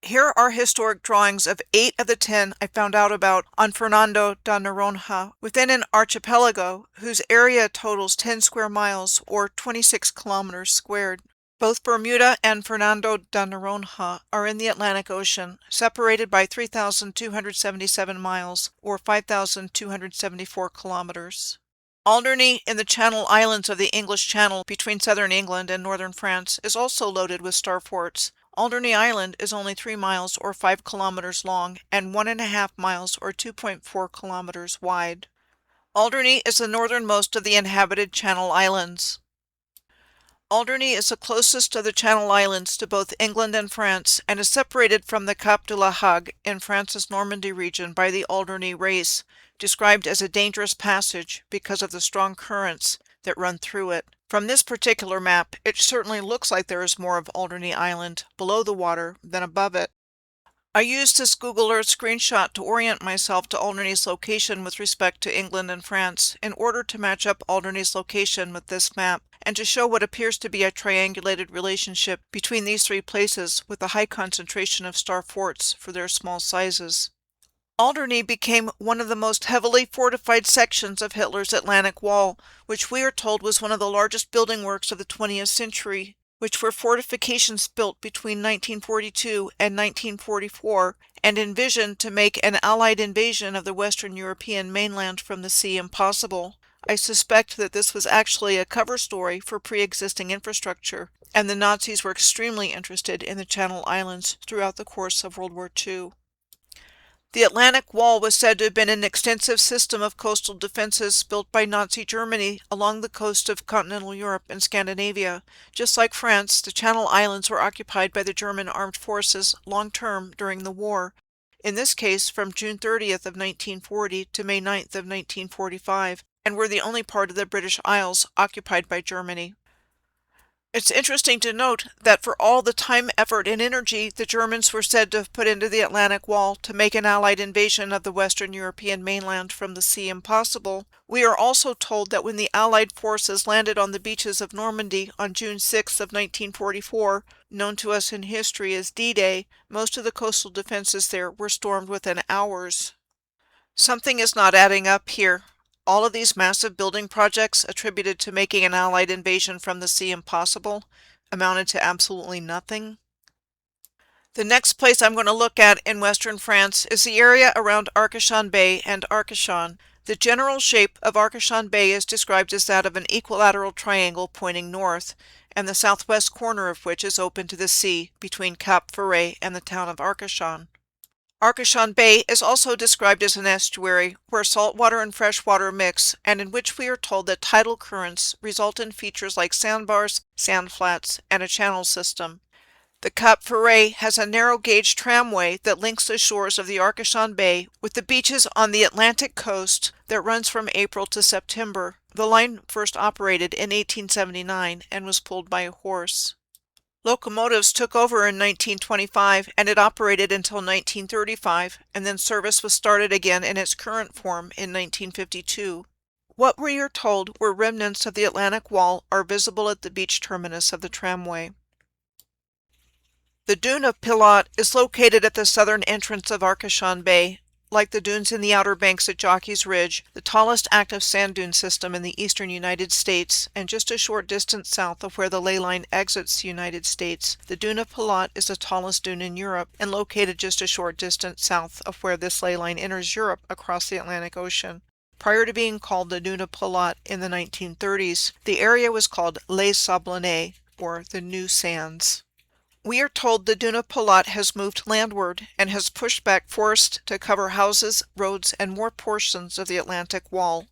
Here are historic drawings of 8 of the 10 I found out about on Fernando da Noronha within an archipelago whose area totals 10 square miles or 26 kilometers squared. Both Bermuda and Fernando da Noronha are in the Atlantic Ocean, separated by 3,277 miles or 5,274 kilometers. Alderney in the Channel Islands of the English Channel between southern England and northern France is also loaded with star forts. Alderney Island is only 3 miles or 5 kilometers long and 1.5 miles or 2.4 kilometers wide. Alderney is the northernmost of the inhabited Channel Islands. Alderney is the closest of the Channel Islands to both England and France and is separated from the Cap de la Hague in France's Normandy region by the Alderney Race, described as a dangerous passage because of the strong currents that run through it. From this particular map, it certainly looks like there is more of Alderney Island below the water than above it. I used this Google Earth screenshot to orient myself to Alderney's location with respect to England and France in order to match up Alderney's location with this map and to show what appears to be a triangulated relationship between these three places with a high concentration of star forts for their small sizes. Alderney became one of the most heavily fortified sections of Hitler's Atlantic Wall, which we are told was one of the largest building works of the 20th century, which were fortifications built between 1942 and 1944 and envisioned to make an Allied invasion of the Western European mainland from the sea impossible. I suspect that this was actually a cover story for pre-existing infrastructure, and the Nazis were extremely interested in the Channel Islands throughout the course of World War II. The Atlantic Wall was said to have been an extensive system of coastal defenses built by Nazi Germany along the coast of continental Europe and Scandinavia. Just like France, the Channel Islands were occupied by the German armed forces long-term during the war, in this case from June 30th of 1940 to May 9th of 1945, and were the only part of the British Isles occupied by Germany. It's interesting to note that for all the time, effort, and energy the Germans were said to have put into the Atlantic Wall to make an Allied invasion of the Western European mainland from the sea impossible, we are also told that when the Allied forces landed on the beaches of Normandy on June 6 of 1944, known to us in history as D-Day, most of the coastal defenses there were stormed within hours. Something is not adding up here. All of these massive building projects attributed to making an Allied invasion from the sea impossible amounted to absolutely nothing. The next place I'm going to look at in western France is the area around Arcachon Bay and Arcachon. The general shape of Arcachon Bay is described as that of an equilateral triangle pointing north, and the southwest corner of which is open to the sea between Cap Ferret and the town of Arcachon. Arcachon Bay is also described as an estuary where saltwater and freshwater mix, and in which we are told that tidal currents result in features like sandbars, sand flats, and a channel system. The Cap Ferret has a narrow gauge tramway that links the shores of the Arcachon Bay with the beaches on the Atlantic coast that runs from April to September. The line first operated in 1879 and was pulled by a horse. Locomotives took over in 1925 and it operated until 1935, and then service was started again in its current form in 1952. What we are told were remnants of the Atlantic Wall are visible at the beach terminus of the tramway. The Dune of Pilote is located at the southern entrance of Arcachon Bay. Like the dunes in the Outer Banks at Jockey's Ridge, the tallest active sand dune system in the eastern United States, and just a short distance south of where the ley line exits the United States, the Dune of Pilote is the tallest dune in Europe and located just a short distance south of where this ley line enters Europe across the Atlantic Ocean. Prior to being called the Dune of Pilote in the 1930s, the area was called Les Sablonnets, or the New Sands. We are told the Dune of Pilote has moved landward and has pushed back forest to cover houses, roads, and more portions of the Atlantic Wall.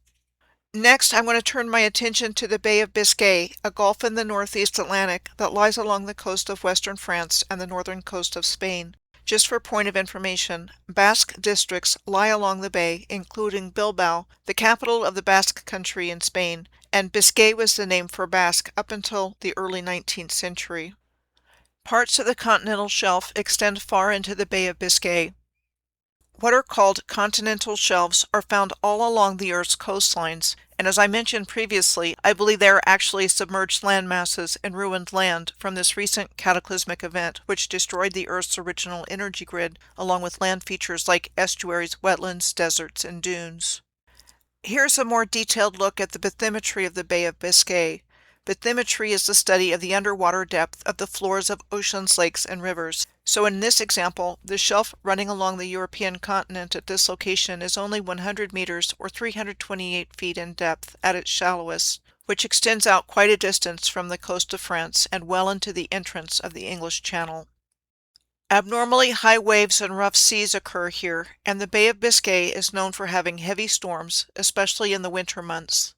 Next, I want to turn my attention to the Bay of Biscay, a gulf in the northeast Atlantic that lies along the coast of western France and the northern coast of Spain. Just for point of information, Basque districts lie along the bay, including Bilbao, the capital of the Basque country in Spain, and Biscay was the name for Basque up until the early 19th century. Parts of the continental shelf extend far into the Bay of Biscay. What are called continental shelves are found all along the Earth's coastlines, and as I mentioned previously, I believe they are actually submerged land masses and ruined land from this recent cataclysmic event which destroyed the Earth's original energy grid, along with land features like estuaries, wetlands, deserts, and dunes. Here's a more detailed look at the bathymetry of the Bay of Biscay. Bathymetry is the study of the underwater depth of the floors of oceans, lakes, and rivers. So in this example, the shelf running along the European continent at this location is only 100 meters or 328 feet in depth at its shallowest, which extends out quite a distance from the coast of France and well into the entrance of the English Channel. Abnormally high waves and rough seas occur here, and the Bay of Biscay is known for having heavy storms, especially in the winter months.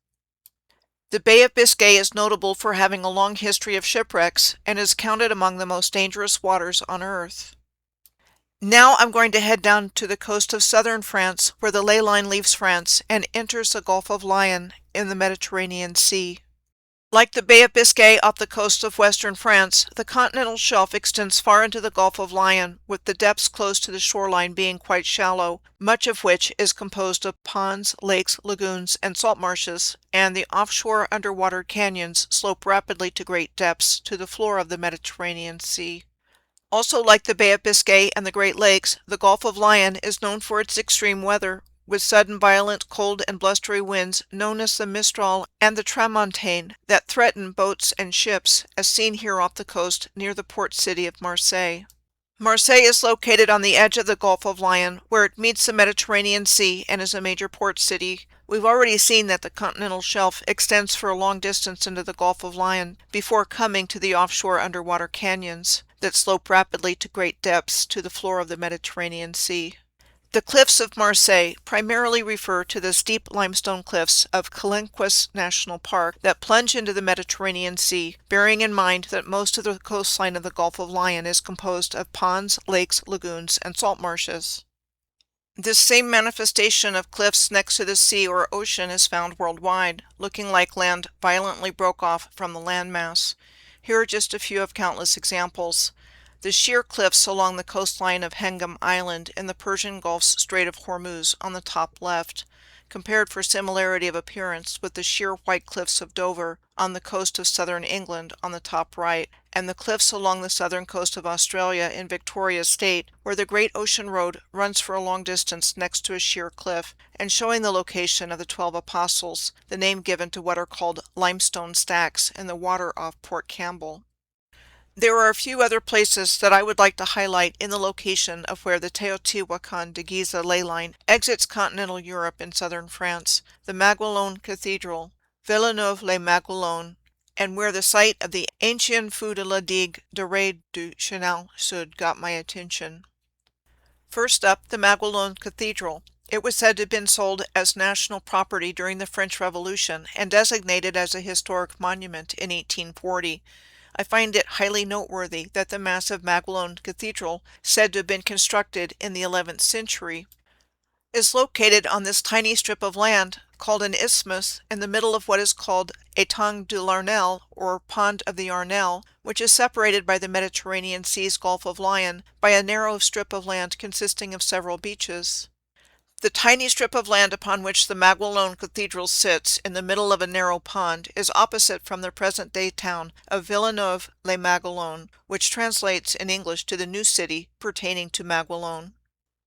The Bay of Biscay is notable for having a long history of shipwrecks and is counted among the most dangerous waters on Earth. Now I'm going to head down to the coast of southern France, where the ley line leaves France and enters the Gulf of Lion in the Mediterranean Sea. Like the Bay of Biscay off the coast of western France, the continental shelf extends far into the Gulf of Lion, with the depths close to the shoreline being quite shallow, much of which is composed of ponds, lakes, lagoons, and salt marshes, and the offshore underwater canyons slope rapidly to great depths to the floor of the Mediterranean Sea. Also, like the Bay of Biscay and the Great Lakes, the Gulf of Lion is known for its extreme weather, with sudden violent cold and blustery winds known as the Mistral and the Tramontane that threaten boats and ships, as seen here off the coast near the port city of Marseille. Marseille is located on the edge of the Gulf of Lion, where it meets the Mediterranean Sea and is a major port city. We've already seen that the continental shelf extends for a long distance into the Gulf of Lion before coming to the offshore underwater canyons that slope rapidly to great depths to the floor of the Mediterranean Sea. The cliffs of Marseille primarily refer to the steep limestone cliffs of Calanques National Park that plunge into the Mediterranean Sea, bearing in mind that most of the coastline of the Gulf of Lion is composed of ponds, lakes, lagoons, and salt marshes. This same manifestation of cliffs next to the sea or ocean is found worldwide, looking like land violently broke off from the landmass. Here are just a few of countless examples. The sheer cliffs along the coastline of Hengam Island in the Persian Gulf's Strait of Hormuz on the top left, compared for similarity of appearance with the sheer white cliffs of Dover on the coast of southern England on the top right, and the cliffs along the southern coast of Australia in Victoria State, where the Great Ocean Road runs for a long distance next to a sheer cliff, and showing the location of the 12 Apostles, the name given to what are called limestone stacks in the water off Port Campbell. There are a few other places that I would like to highlight in the location of where the Teotihuacan de Giza ley line exits continental Europe in southern France, the Maguelone Cathedral, Villeneuve-les-Maguelones, and where the site of the Ancien Feu de la Digue de Ré du Canal Sud got my attention. First up, the Maguelone Cathedral. It was said to have been sold as national property during the French Revolution and designated as a historic monument in 1840. I find it highly noteworthy that the massive Maguelone Cathedral, said to have been constructed in the 11th century, is located on this tiny strip of land called an isthmus in the middle of what is called Étang de l'Arnelle, or Pond of the Arnelle, which is separated by the Mediterranean Sea's Gulf of Lion by a narrow strip of land consisting of several beaches. The tiny strip of land upon which the Maguelone Cathedral sits in the middle of a narrow pond is opposite from the present-day town of Villeneuve-les-Maguelones, which translates in English to the new city pertaining to Maguelone.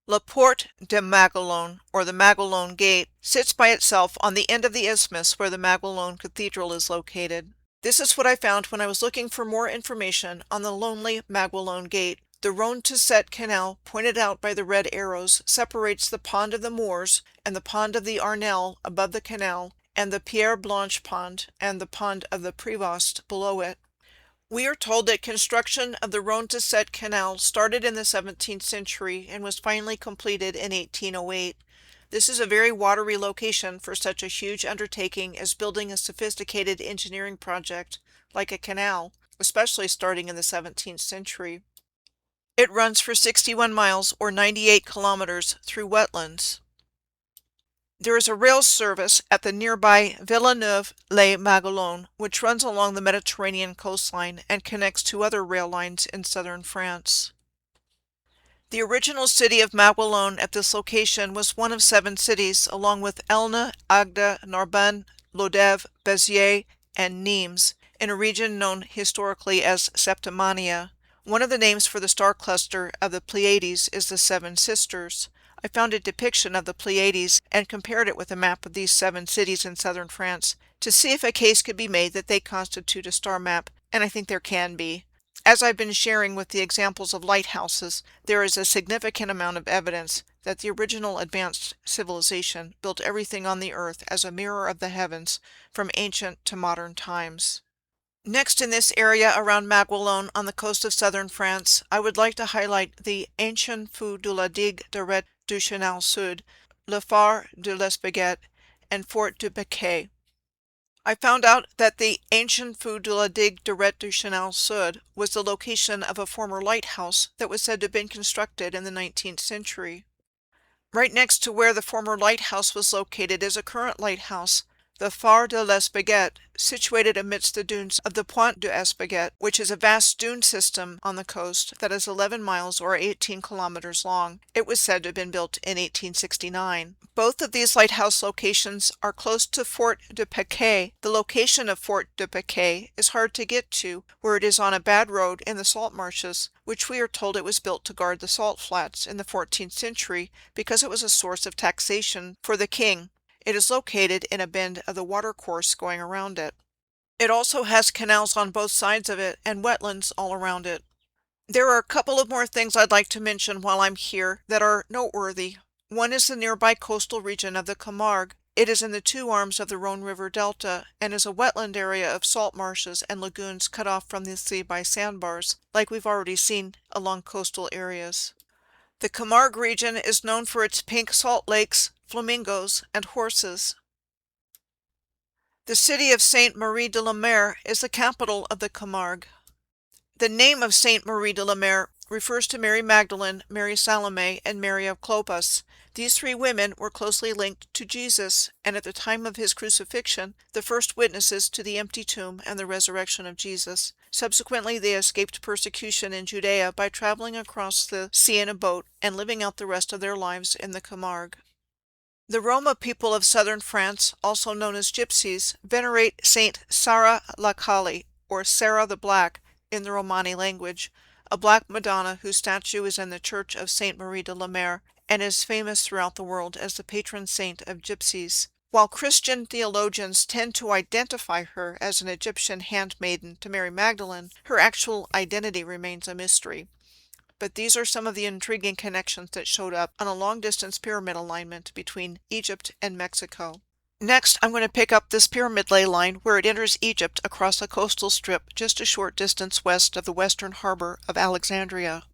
La Porte de Maguelone, or the Maguelone Gate, sits by itself on the end of the isthmus where the Maguelone Cathedral is located. This is what I found when I was looking for more information on the lonely Maguelone Gate. The Rhône-to-Sète Canal, pointed out by the red arrows, separates the Pond of the Moors and the Pond of the Arnelle above the canal, and the Pierre Blanche Pond and the Pond of the Prévost below it. We are told that construction of the Rhône-to-Sète Canal started in the 17th century and was finally completed in 1808. This is a very watery location for such a huge undertaking as building a sophisticated engineering project like a canal, especially starting in the 17th century. It runs for 61 miles or 98 kilometers through wetlands. There is a rail service at the nearby Villeneuve-les-Maguelones, which runs along the Mediterranean coastline and connects to other rail lines in southern France. The original city of Maguelone at this location was one of 7 cities, along with Elne, Agde, Narbonne, Lodève, Béziers, and Nimes, in a region known historically as Septimania. One of the names for the star cluster of the Pleiades is the Seven Sisters. I found a depiction of the Pleiades and compared it with a map of these 7 cities in southern France to see if a case could be made that they constitute a star map, and I think there can be. As I've been sharing with the examples of lighthouses, there is a significant amount of evidence that the original advanced civilization built everything on the earth as a mirror of the heavens from ancient to modern times. Next, in this area around Maguelone on the coast of southern France, I would like to highlight the Ancien Feu de la Digue de Ret du Canal Sud, Le Phare de l'Espaguette, and Fort du Paquet. I found out that the Ancien Feu de la Digue de Ret du Canal Sud was the location of a former lighthouse that was said to have been constructed in the 19th century. Right next to where the former lighthouse was located is a current lighthouse, the Phare de l'Espaguette, situated amidst the dunes of the Pointe de Espaguette, which is a vast dune system on the coast that is 11 miles or 18 kilometers long. It was said to have been built in 1869. Both of these lighthouse locations are close to Fort du Paquet. The location of Fort du Paquet is hard to get to, where it is on a bad road in the salt marshes, which we are told it was built to guard the salt flats in the 14th century because it was a source of taxation for the king. It is located in a bend of the watercourse going around it. It also has canals on both sides of it and wetlands all around it. There are a couple of more things I'd like to mention while I'm here that are noteworthy. One is the nearby coastal region of the Camargue. It is in the 2 arms of the Rhône River Delta and is a wetland area of salt marshes and lagoons cut off from the sea by sandbars, like we've already seen along coastal areas. The Camargue region is known for its pink salt lakes, flamingos, and horses. The city of Sainte-Marie-de-la-Mer is the capital of the Camargue. The name of Sainte-Marie-de-la-Mer refers to Mary Magdalene, Mary Salome, and Mary of Clopas. These 3 women were closely linked to Jesus, and at the time of his crucifixion, the first witnesses to the empty tomb and the resurrection of Jesus. Subsequently, they escaped persecution in Judea by traveling across the sea in a boat and living out the rest of their lives in the Camargue. The Roma people of southern France, also known as Gypsies, venerate Saint Sarah la Kali, or Sarah the Black, in the Romani language, a black Madonna whose statue is in the church of Sainte Marie de la Mer and is famous throughout the world as the patron saint of Gypsies. While Christian theologians tend to identify her as an Egyptian handmaiden to Mary Magdalene, her actual identity remains a mystery. But these are some of the intriguing connections that showed up on a long-distance pyramid alignment between Egypt and Mexico. Next, I'm going to pick up this pyramid ley line where it enters Egypt across a coastal strip just a short distance west of the western harbor of Alexandria.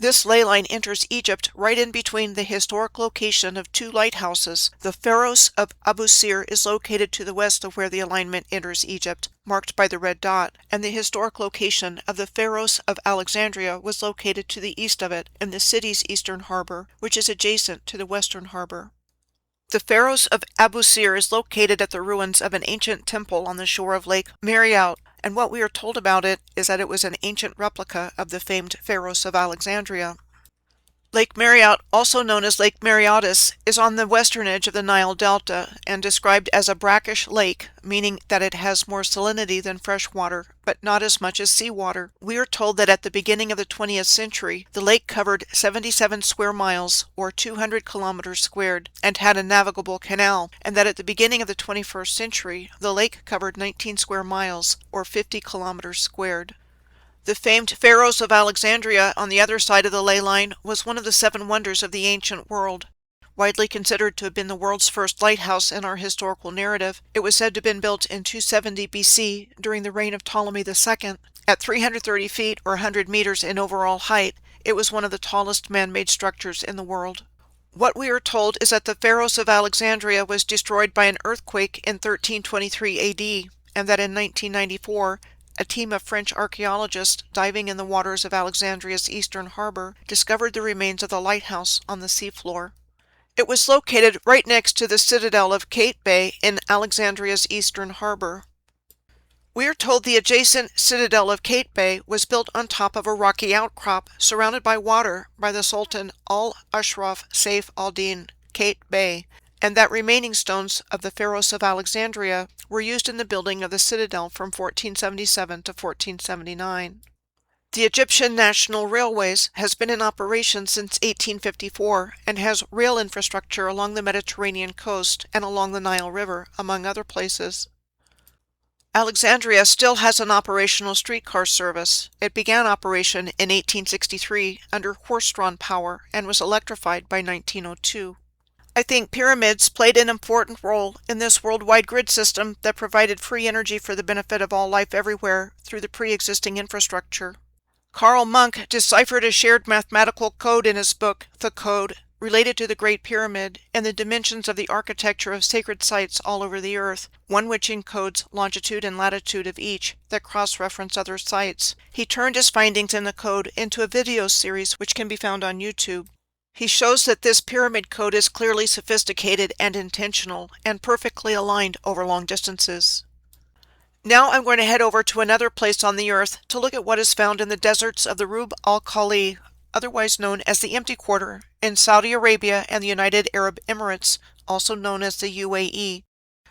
This ley line enters Egypt right in between the historic location of two lighthouses. The Pharos of Abu Sir is located to the west of where the alignment enters Egypt, marked by the red dot, and the historic location of the Pharos of Alexandria was located to the east of it, in the city's eastern harbor, which is adjacent to the western harbor. The Pharos of Abu Sir is located at the ruins of an ancient temple on the shore of Lake Mariot, and what we are told about it is that it was an ancient replica of the famed Pharos of Alexandria. Lake Mariot, also known as Lake Mariotis, is on the western edge of the Nile Delta and described as a brackish lake, meaning that it has more salinity than fresh water, but not as much as seawater. We are told that at the beginning of the 20th century, the lake covered 77 square miles, or 200 kilometers squared, and had a navigable canal, and that at the beginning of the 21st century, the lake covered 19 square miles, or 50 kilometers squared. The famed Pharos of Alexandria on the other side of the ley line was one of the seven wonders of the ancient world. Widely considered to have been the world's first lighthouse in our historical narrative, it was said to have been built in 270 BC during the reign of Ptolemy II. At 330 feet or 100 meters in overall height, it was one of the tallest man-made structures in the world. What we are told is that the Pharos of Alexandria was destroyed by an earthquake in 1323 AD, and that in 1994, a team of French archaeologists diving in the waters of Alexandria's eastern harbor discovered the remains of the lighthouse on the seafloor. It was located right next to the citadel of Kate Bay in Alexandria's eastern harbor. We are told the adjacent citadel of Kate Bay was built on top of a rocky outcrop surrounded by water by the Sultan al-Ashraf Saif al-Din Kate Bay, and that remaining stones of the Pharos of Alexandria were used in the building of the citadel from 1477 to 1479. The Egyptian National Railways has been in operation since 1854 and has rail infrastructure along the Mediterranean coast and along the Nile River, among other places. Alexandria still has an operational streetcar service. It began operation in 1863 under horse-drawn power and was electrified by 1902. I think pyramids played an important role in this worldwide grid system that provided free energy for the benefit of all life everywhere through the pre-existing infrastructure. Karl Monk deciphered a shared mathematical code in his book, The Code, related to the Great Pyramid and the dimensions of the architecture of sacred sites all over the earth, one which encodes longitude and latitude of each that cross-reference other sites. He turned his findings in the code into a video series which can be found on YouTube. He shows that this pyramid code is clearly sophisticated and intentional, and perfectly aligned over long distances. Now I'm going to head over to another place on the earth to look at what is found in the deserts of the Rub al-Khali, otherwise known as the Empty Quarter, in Saudi Arabia and the United Arab Emirates, also known as the UAE.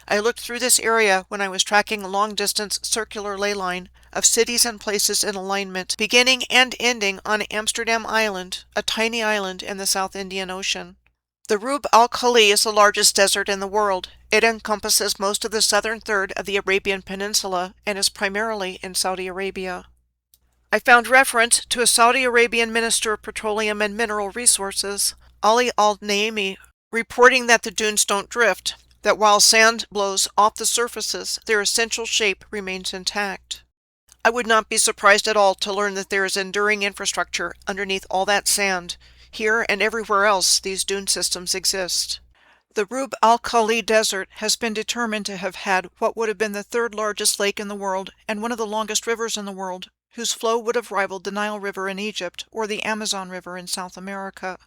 I looked through this area when I was tracking a long-distance circular ley line of cities and places in alignment, beginning and ending on Amsterdam Island, a tiny island in the South Indian Ocean. The Rub al-Khali is the largest desert in the world. It encompasses most of the southern third of the Arabian Peninsula and is primarily in Saudi Arabia. I found reference to a Saudi Arabian Minister of Petroleum and Mineral Resources, Ali al-Naimi, reporting that the dunes don't drift, that while sand blows off the surfaces, their essential shape remains intact. I would not be surprised at all to learn that there is enduring infrastructure underneath all that sand. Here and everywhere else these dune systems exist. The Rub al-Khali Desert has been determined to have had what would have been the third largest lake in the world and one of the longest rivers in the world, whose flow would have rivaled the Nile River in Egypt or the Amazon River in South America.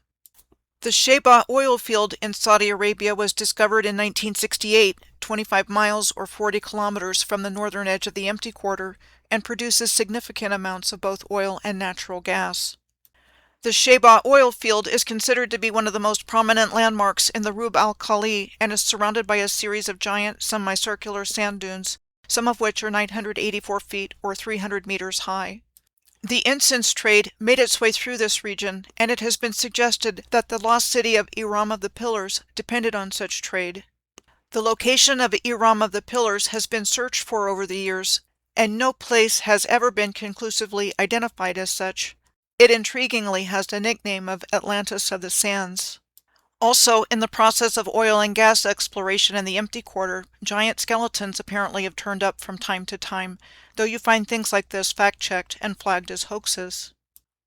The Sheba oil field in Saudi Arabia was discovered in 1968, 25 miles or 40 kilometers from the northern edge of the Empty Quarter, and produces significant amounts of both oil and natural gas. The Sheba oil field is considered to be one of the most prominent landmarks in the Rub al-Khali and is surrounded by a series of giant semicircular sand dunes, some of which are 984 feet or 300 meters high. The incense trade made its way through this region, and it has been suggested that the lost city of Iram of the Pillars depended on such trade. The location of Iram of the Pillars has been searched for over the years, and no place has ever been conclusively identified as such. It intriguingly has the nickname of Atlantis of the Sands. Also, in the process of oil and gas exploration in the Empty Quarter, giant skeletons apparently have turned up from time to time, though you find things like this fact-checked and flagged as hoaxes.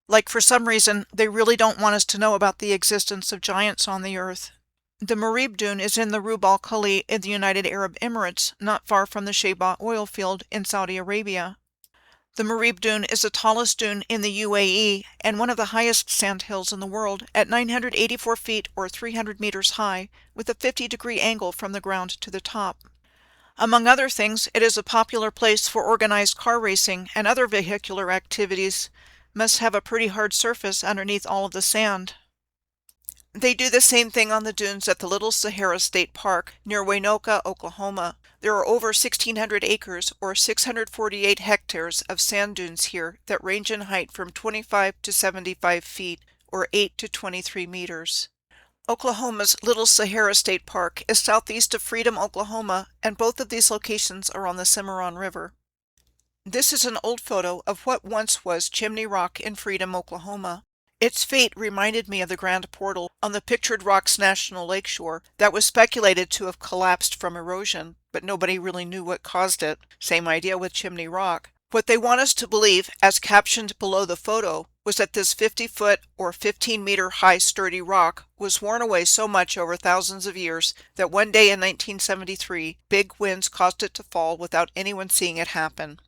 Like for some reason, they really don't want us to know about the existence of giants on the Earth. The Marib Dune is in the Rub al Khali in the United Arab Emirates, not far from the Sheba oil field in Saudi Arabia. The Marib Dune is the tallest dune in the UAE and one of the highest sandhills in the world at 984 feet or 300 meters high, with a 50-degree angle from the ground to the top. Among other things, it is a popular place for organized car racing and other vehicular activities. Must have a pretty hard surface underneath all of the sand. They do the same thing on the dunes at the Little Sahara State Park near Waynoka, Oklahoma. There are over 1,600 acres or 648 hectares of sand dunes here that range in height from 25 to 75 feet or 8 to 23 meters. Oklahoma's Little Sahara State Park is southeast of Freedom, Oklahoma, and both of these locations are on the Cimarron River. This is an old photo of what once was Chimney Rock in Freedom, Oklahoma. Its fate reminded me of the Grand Portal on the Pictured Rocks National Lakeshore that was speculated to have collapsed from erosion, but nobody really knew what caused it. Same idea with Chimney Rock. What they want us to believe, as captioned below the photo, was that this 50-foot or 15-meter high sturdy rock was worn away so much over thousands of years that one day in 1973, big winds caused it to fall without anyone seeing it happen.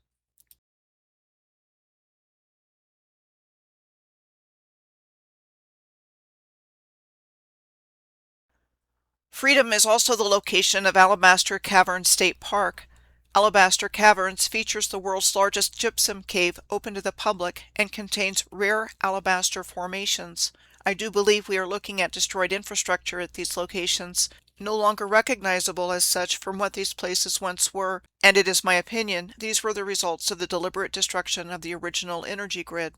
Freedom is also the location of Alabaster Caverns State Park. Alabaster Caverns features the world's largest gypsum cave open to the public and contains rare alabaster formations. I do believe we are looking at destroyed infrastructure at these locations, no longer recognizable as such from what these places once were, and it is my opinion these were the results of the deliberate destruction of the original energy grid.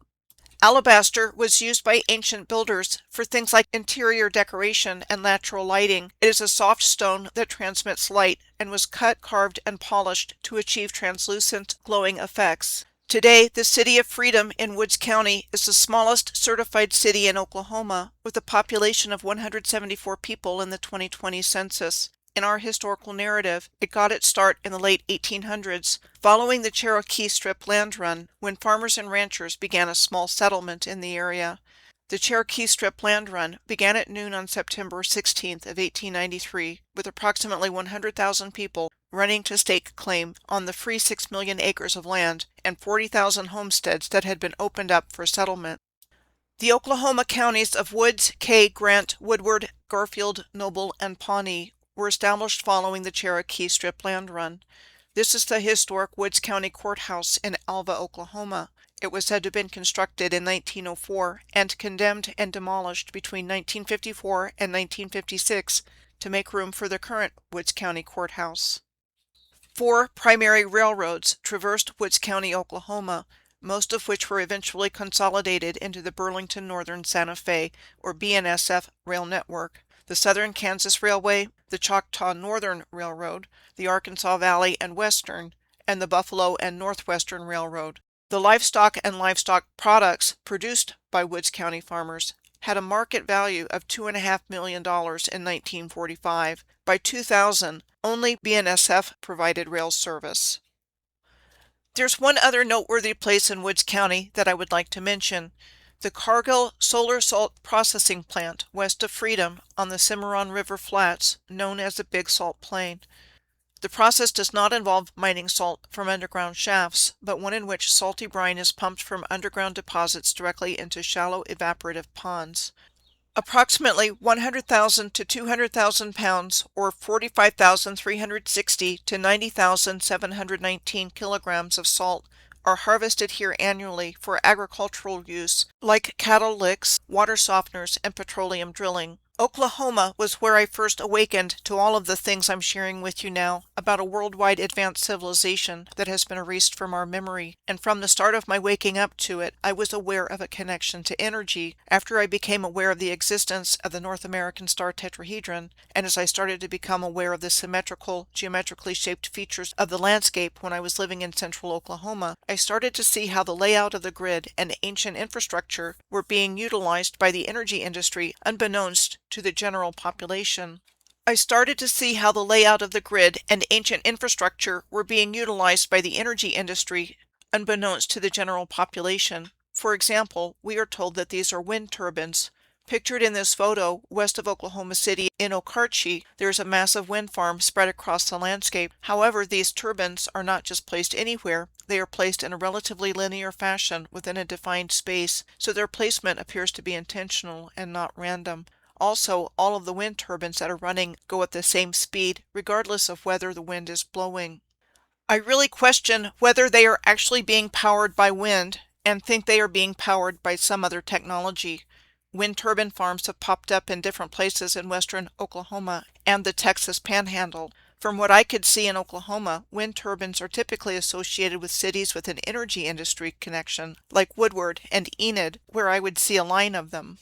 Alabaster was used by ancient builders for things like interior decoration and natural lighting. It is a soft stone that transmits light and was cut, carved, and polished to achieve translucent, glowing effects. Today, the City of Freedom in Woods County is the smallest certified city in Oklahoma, with a population of 174 people in the 2020 census. In our historical narrative, it got its start in the late 1800s, following the Cherokee Strip land run, when farmers and ranchers began a small settlement in the area. The Cherokee Strip land run began at noon on September 16th of 1893, with approximately 100,000 people running to stake claim on the free 6 million acres of land and 40,000 homesteads that had been opened up for settlement. The Oklahoma counties of Woods, Kay, Grant, Woodward, Garfield, Noble, and Pawnee were established following the Cherokee Strip land run. This is the historic Woods County Courthouse in Alva, Oklahoma. It was said to have been constructed in 1904 and condemned and demolished between 1954 and 1956 to make room for the current Woods County Courthouse. 4 primary railroads traversed Woods County, Oklahoma, most of which were eventually consolidated into the Burlington Northern Santa Fe, or BNSF, rail network. The Southern Kansas Railway, the Choctaw Northern Railroad, the Arkansas Valley and Western, and the Buffalo and Northwestern Railroad. The livestock and livestock products produced by Woods County farmers had a market value of $2.5 million in 1945. By 2000, only BNSF provided rail service. There's one other noteworthy place in Woods County that I would like to mention. The Cargill Solar Salt Processing Plant west of Freedom on the Cimarron River Flats, known as the Big Salt Plain. The process does not involve mining salt from underground shafts, but one in which salty brine is pumped from underground deposits directly into shallow evaporative ponds. Approximately 100,000 to 200,000 pounds, or 45,360 to 90,719 kilograms of salt are harvested here annually for agricultural use, like cattle licks, water softeners, and petroleum drilling. Oklahoma was where I first awakened to all of the things I'm sharing with you now about a worldwide advanced civilization that has been erased from our memory. And from the start of my waking up to it, I was aware of a connection to energy. After I became aware of the existence of the North American star tetrahedron, and as I started to become aware of the symmetrical, geometrically shaped features of the landscape when I was living in central Oklahoma, I started to see how the layout of the grid and ancient infrastructure were being utilized by the energy industry unbeknownst to the general population. I started to see how the layout of the grid and ancient infrastructure were being utilized by the energy industry unbeknownst to the general population. For example, we are told that these are wind turbines. Pictured in this photo, west of Oklahoma City in Okarche, there is a massive wind farm spread across the landscape. However, these turbines are not just placed anywhere, they are placed in a relatively linear fashion within a defined space, so their placement appears to be intentional and not random. Also, all of the wind turbines that are running go at the same speed, regardless of whether the wind is blowing. I really question whether they are actually being powered by wind and think they are being powered by some other technology. Wind turbine farms have popped up in different places in western Oklahoma and the Texas Panhandle. From what I could see in Oklahoma, wind turbines are typically associated with cities with an energy industry connection, like Woodward and Enid, where I would see a line of them.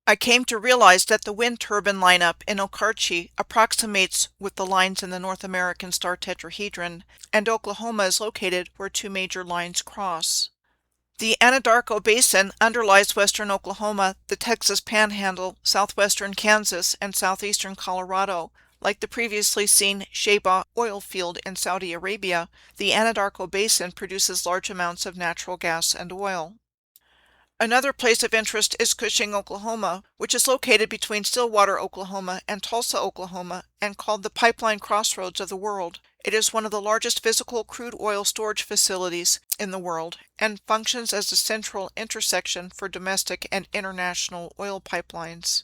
I came to realize that the wind turbine lineup in Okarche approximates with the lines in the North American star tetrahedron, and Oklahoma is located where two major lines cross. The Anadarko Basin underlies western Oklahoma, the Texas Panhandle, southwestern Kansas, and southeastern Colorado. Like the previously seen Sheba oil field in Saudi Arabia, the Anadarko Basin produces large amounts of natural gas and oil. Another place of interest is Cushing, Oklahoma, which is located between Stillwater, Oklahoma and Tulsa, Oklahoma, and called the pipeline crossroads of the world. It is one of the largest physical crude oil storage facilities in the world and functions as the central intersection for domestic and international oil pipelines.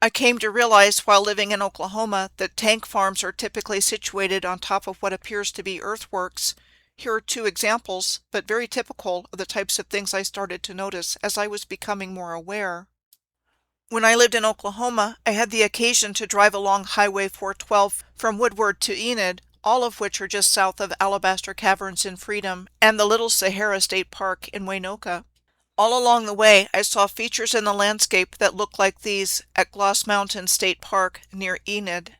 I came to realize while living in Oklahoma that tank farms are typically situated on top of what appears to be earthworks. Here are two examples, but very typical of the types of things I started to notice as I was becoming more aware. When I lived in Oklahoma, I had the occasion to drive along Highway 412 from Woodward to Enid, all of which are just south of Alabaster Caverns in Freedom and the Little Sahara State Park in Waynoka. All along the way, I saw features in the landscape that looked like these at Gloss Mountain State Park near Enid.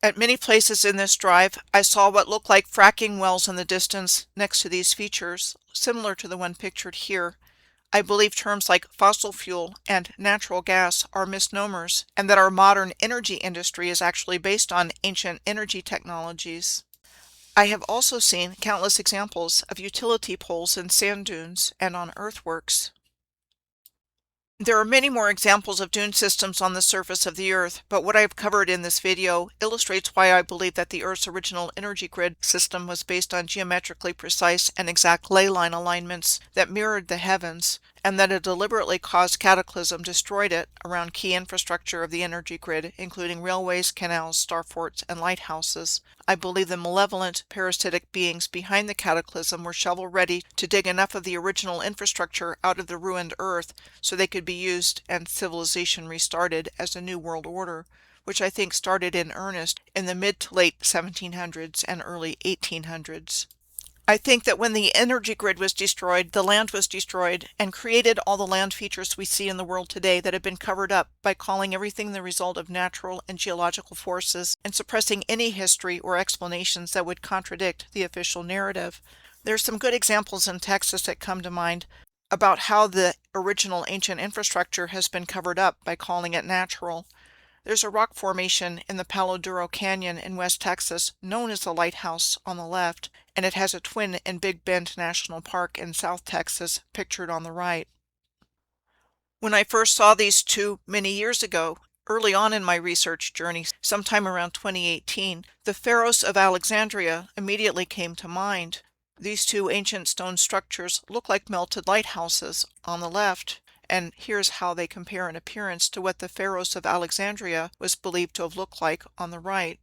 At many places in this drive, I saw what looked like fracking wells in the distance next to these features, similar to the one pictured here. I believe terms like fossil fuel and natural gas are misnomers, and that our modern energy industry is actually based on ancient energy technologies. I have also seen countless examples of utility poles in sand dunes and on earthworks. There are many more examples of dune systems on the surface of the Earth, but what I have covered in this video illustrates why I believe that the Earth's original energy grid system was based on geometrically precise and exact ley line alignments that mirrored the heavens, and that a deliberately caused cataclysm destroyed it around key infrastructure of the energy grid, including railways, canals, starforts, and lighthouses. I believe the malevolent, parasitic beings behind the cataclysm were shovel-ready to dig enough of the original infrastructure out of the ruined Earth so they could be used and civilization restarted as a new world order, which I think started in earnest in the mid to late 1700s and early 1800s. I think that when the energy grid was destroyed, the land was destroyed and created all the land features we see in the world today that have been covered up by calling everything the result of natural and geological forces and suppressing any history or explanations that would contradict the official narrative. There are some good examples in Texas that come to mind about how the original ancient infrastructure has been covered up by calling it natural. There's a rock formation in the Palo Duro Canyon in West Texas known as the Lighthouse on the left, and it has a twin in Big Bend National Park in South Texas, pictured on the right. When I first saw these two many years ago, early on in my research journey, sometime around 2018, the Pharos of Alexandria immediately came to mind. These two ancient stone structures look like melted lighthouses on the left, and here's how they compare in appearance to what the Pharos of Alexandria was believed to have looked like on the right.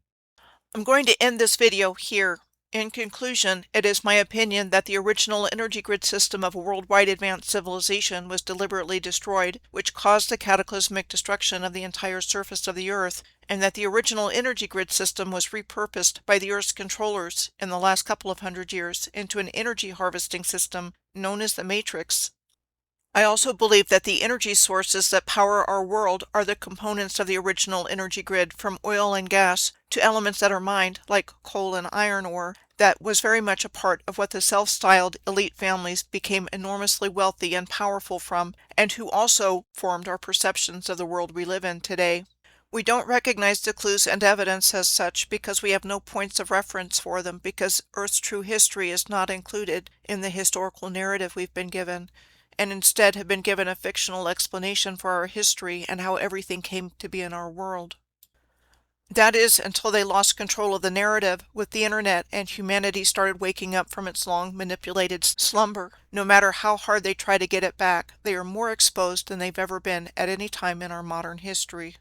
I'm going to end this video here. In conclusion, it is my opinion that the original energy grid system of a worldwide advanced civilization was deliberately destroyed, which caused the cataclysmic destruction of the entire surface of the Earth, and that the original energy grid system was repurposed by the Earth's controllers in the last couple of hundred years into an energy harvesting system known as the Matrix. I also believe that the energy sources that power our world are the components of the original energy grid, from oil and gas to elements that are mined, like coal and iron ore, that was very much a part of what the self-styled elite families became enormously wealthy and powerful from, and who also formed our perceptions of the world we live in today. We don't recognize the clues and evidence as such because we have no points of reference for them, because Earth's true history is not included in the historical narrative we've been given, and instead have been given a fictional explanation for our history and how everything came to be in our world. That is, until they lost control of the narrative with the internet and humanity started waking up from its long manipulated slumber. No matter how hard they try to get it back, they are more exposed than they've ever been at any time in our modern history.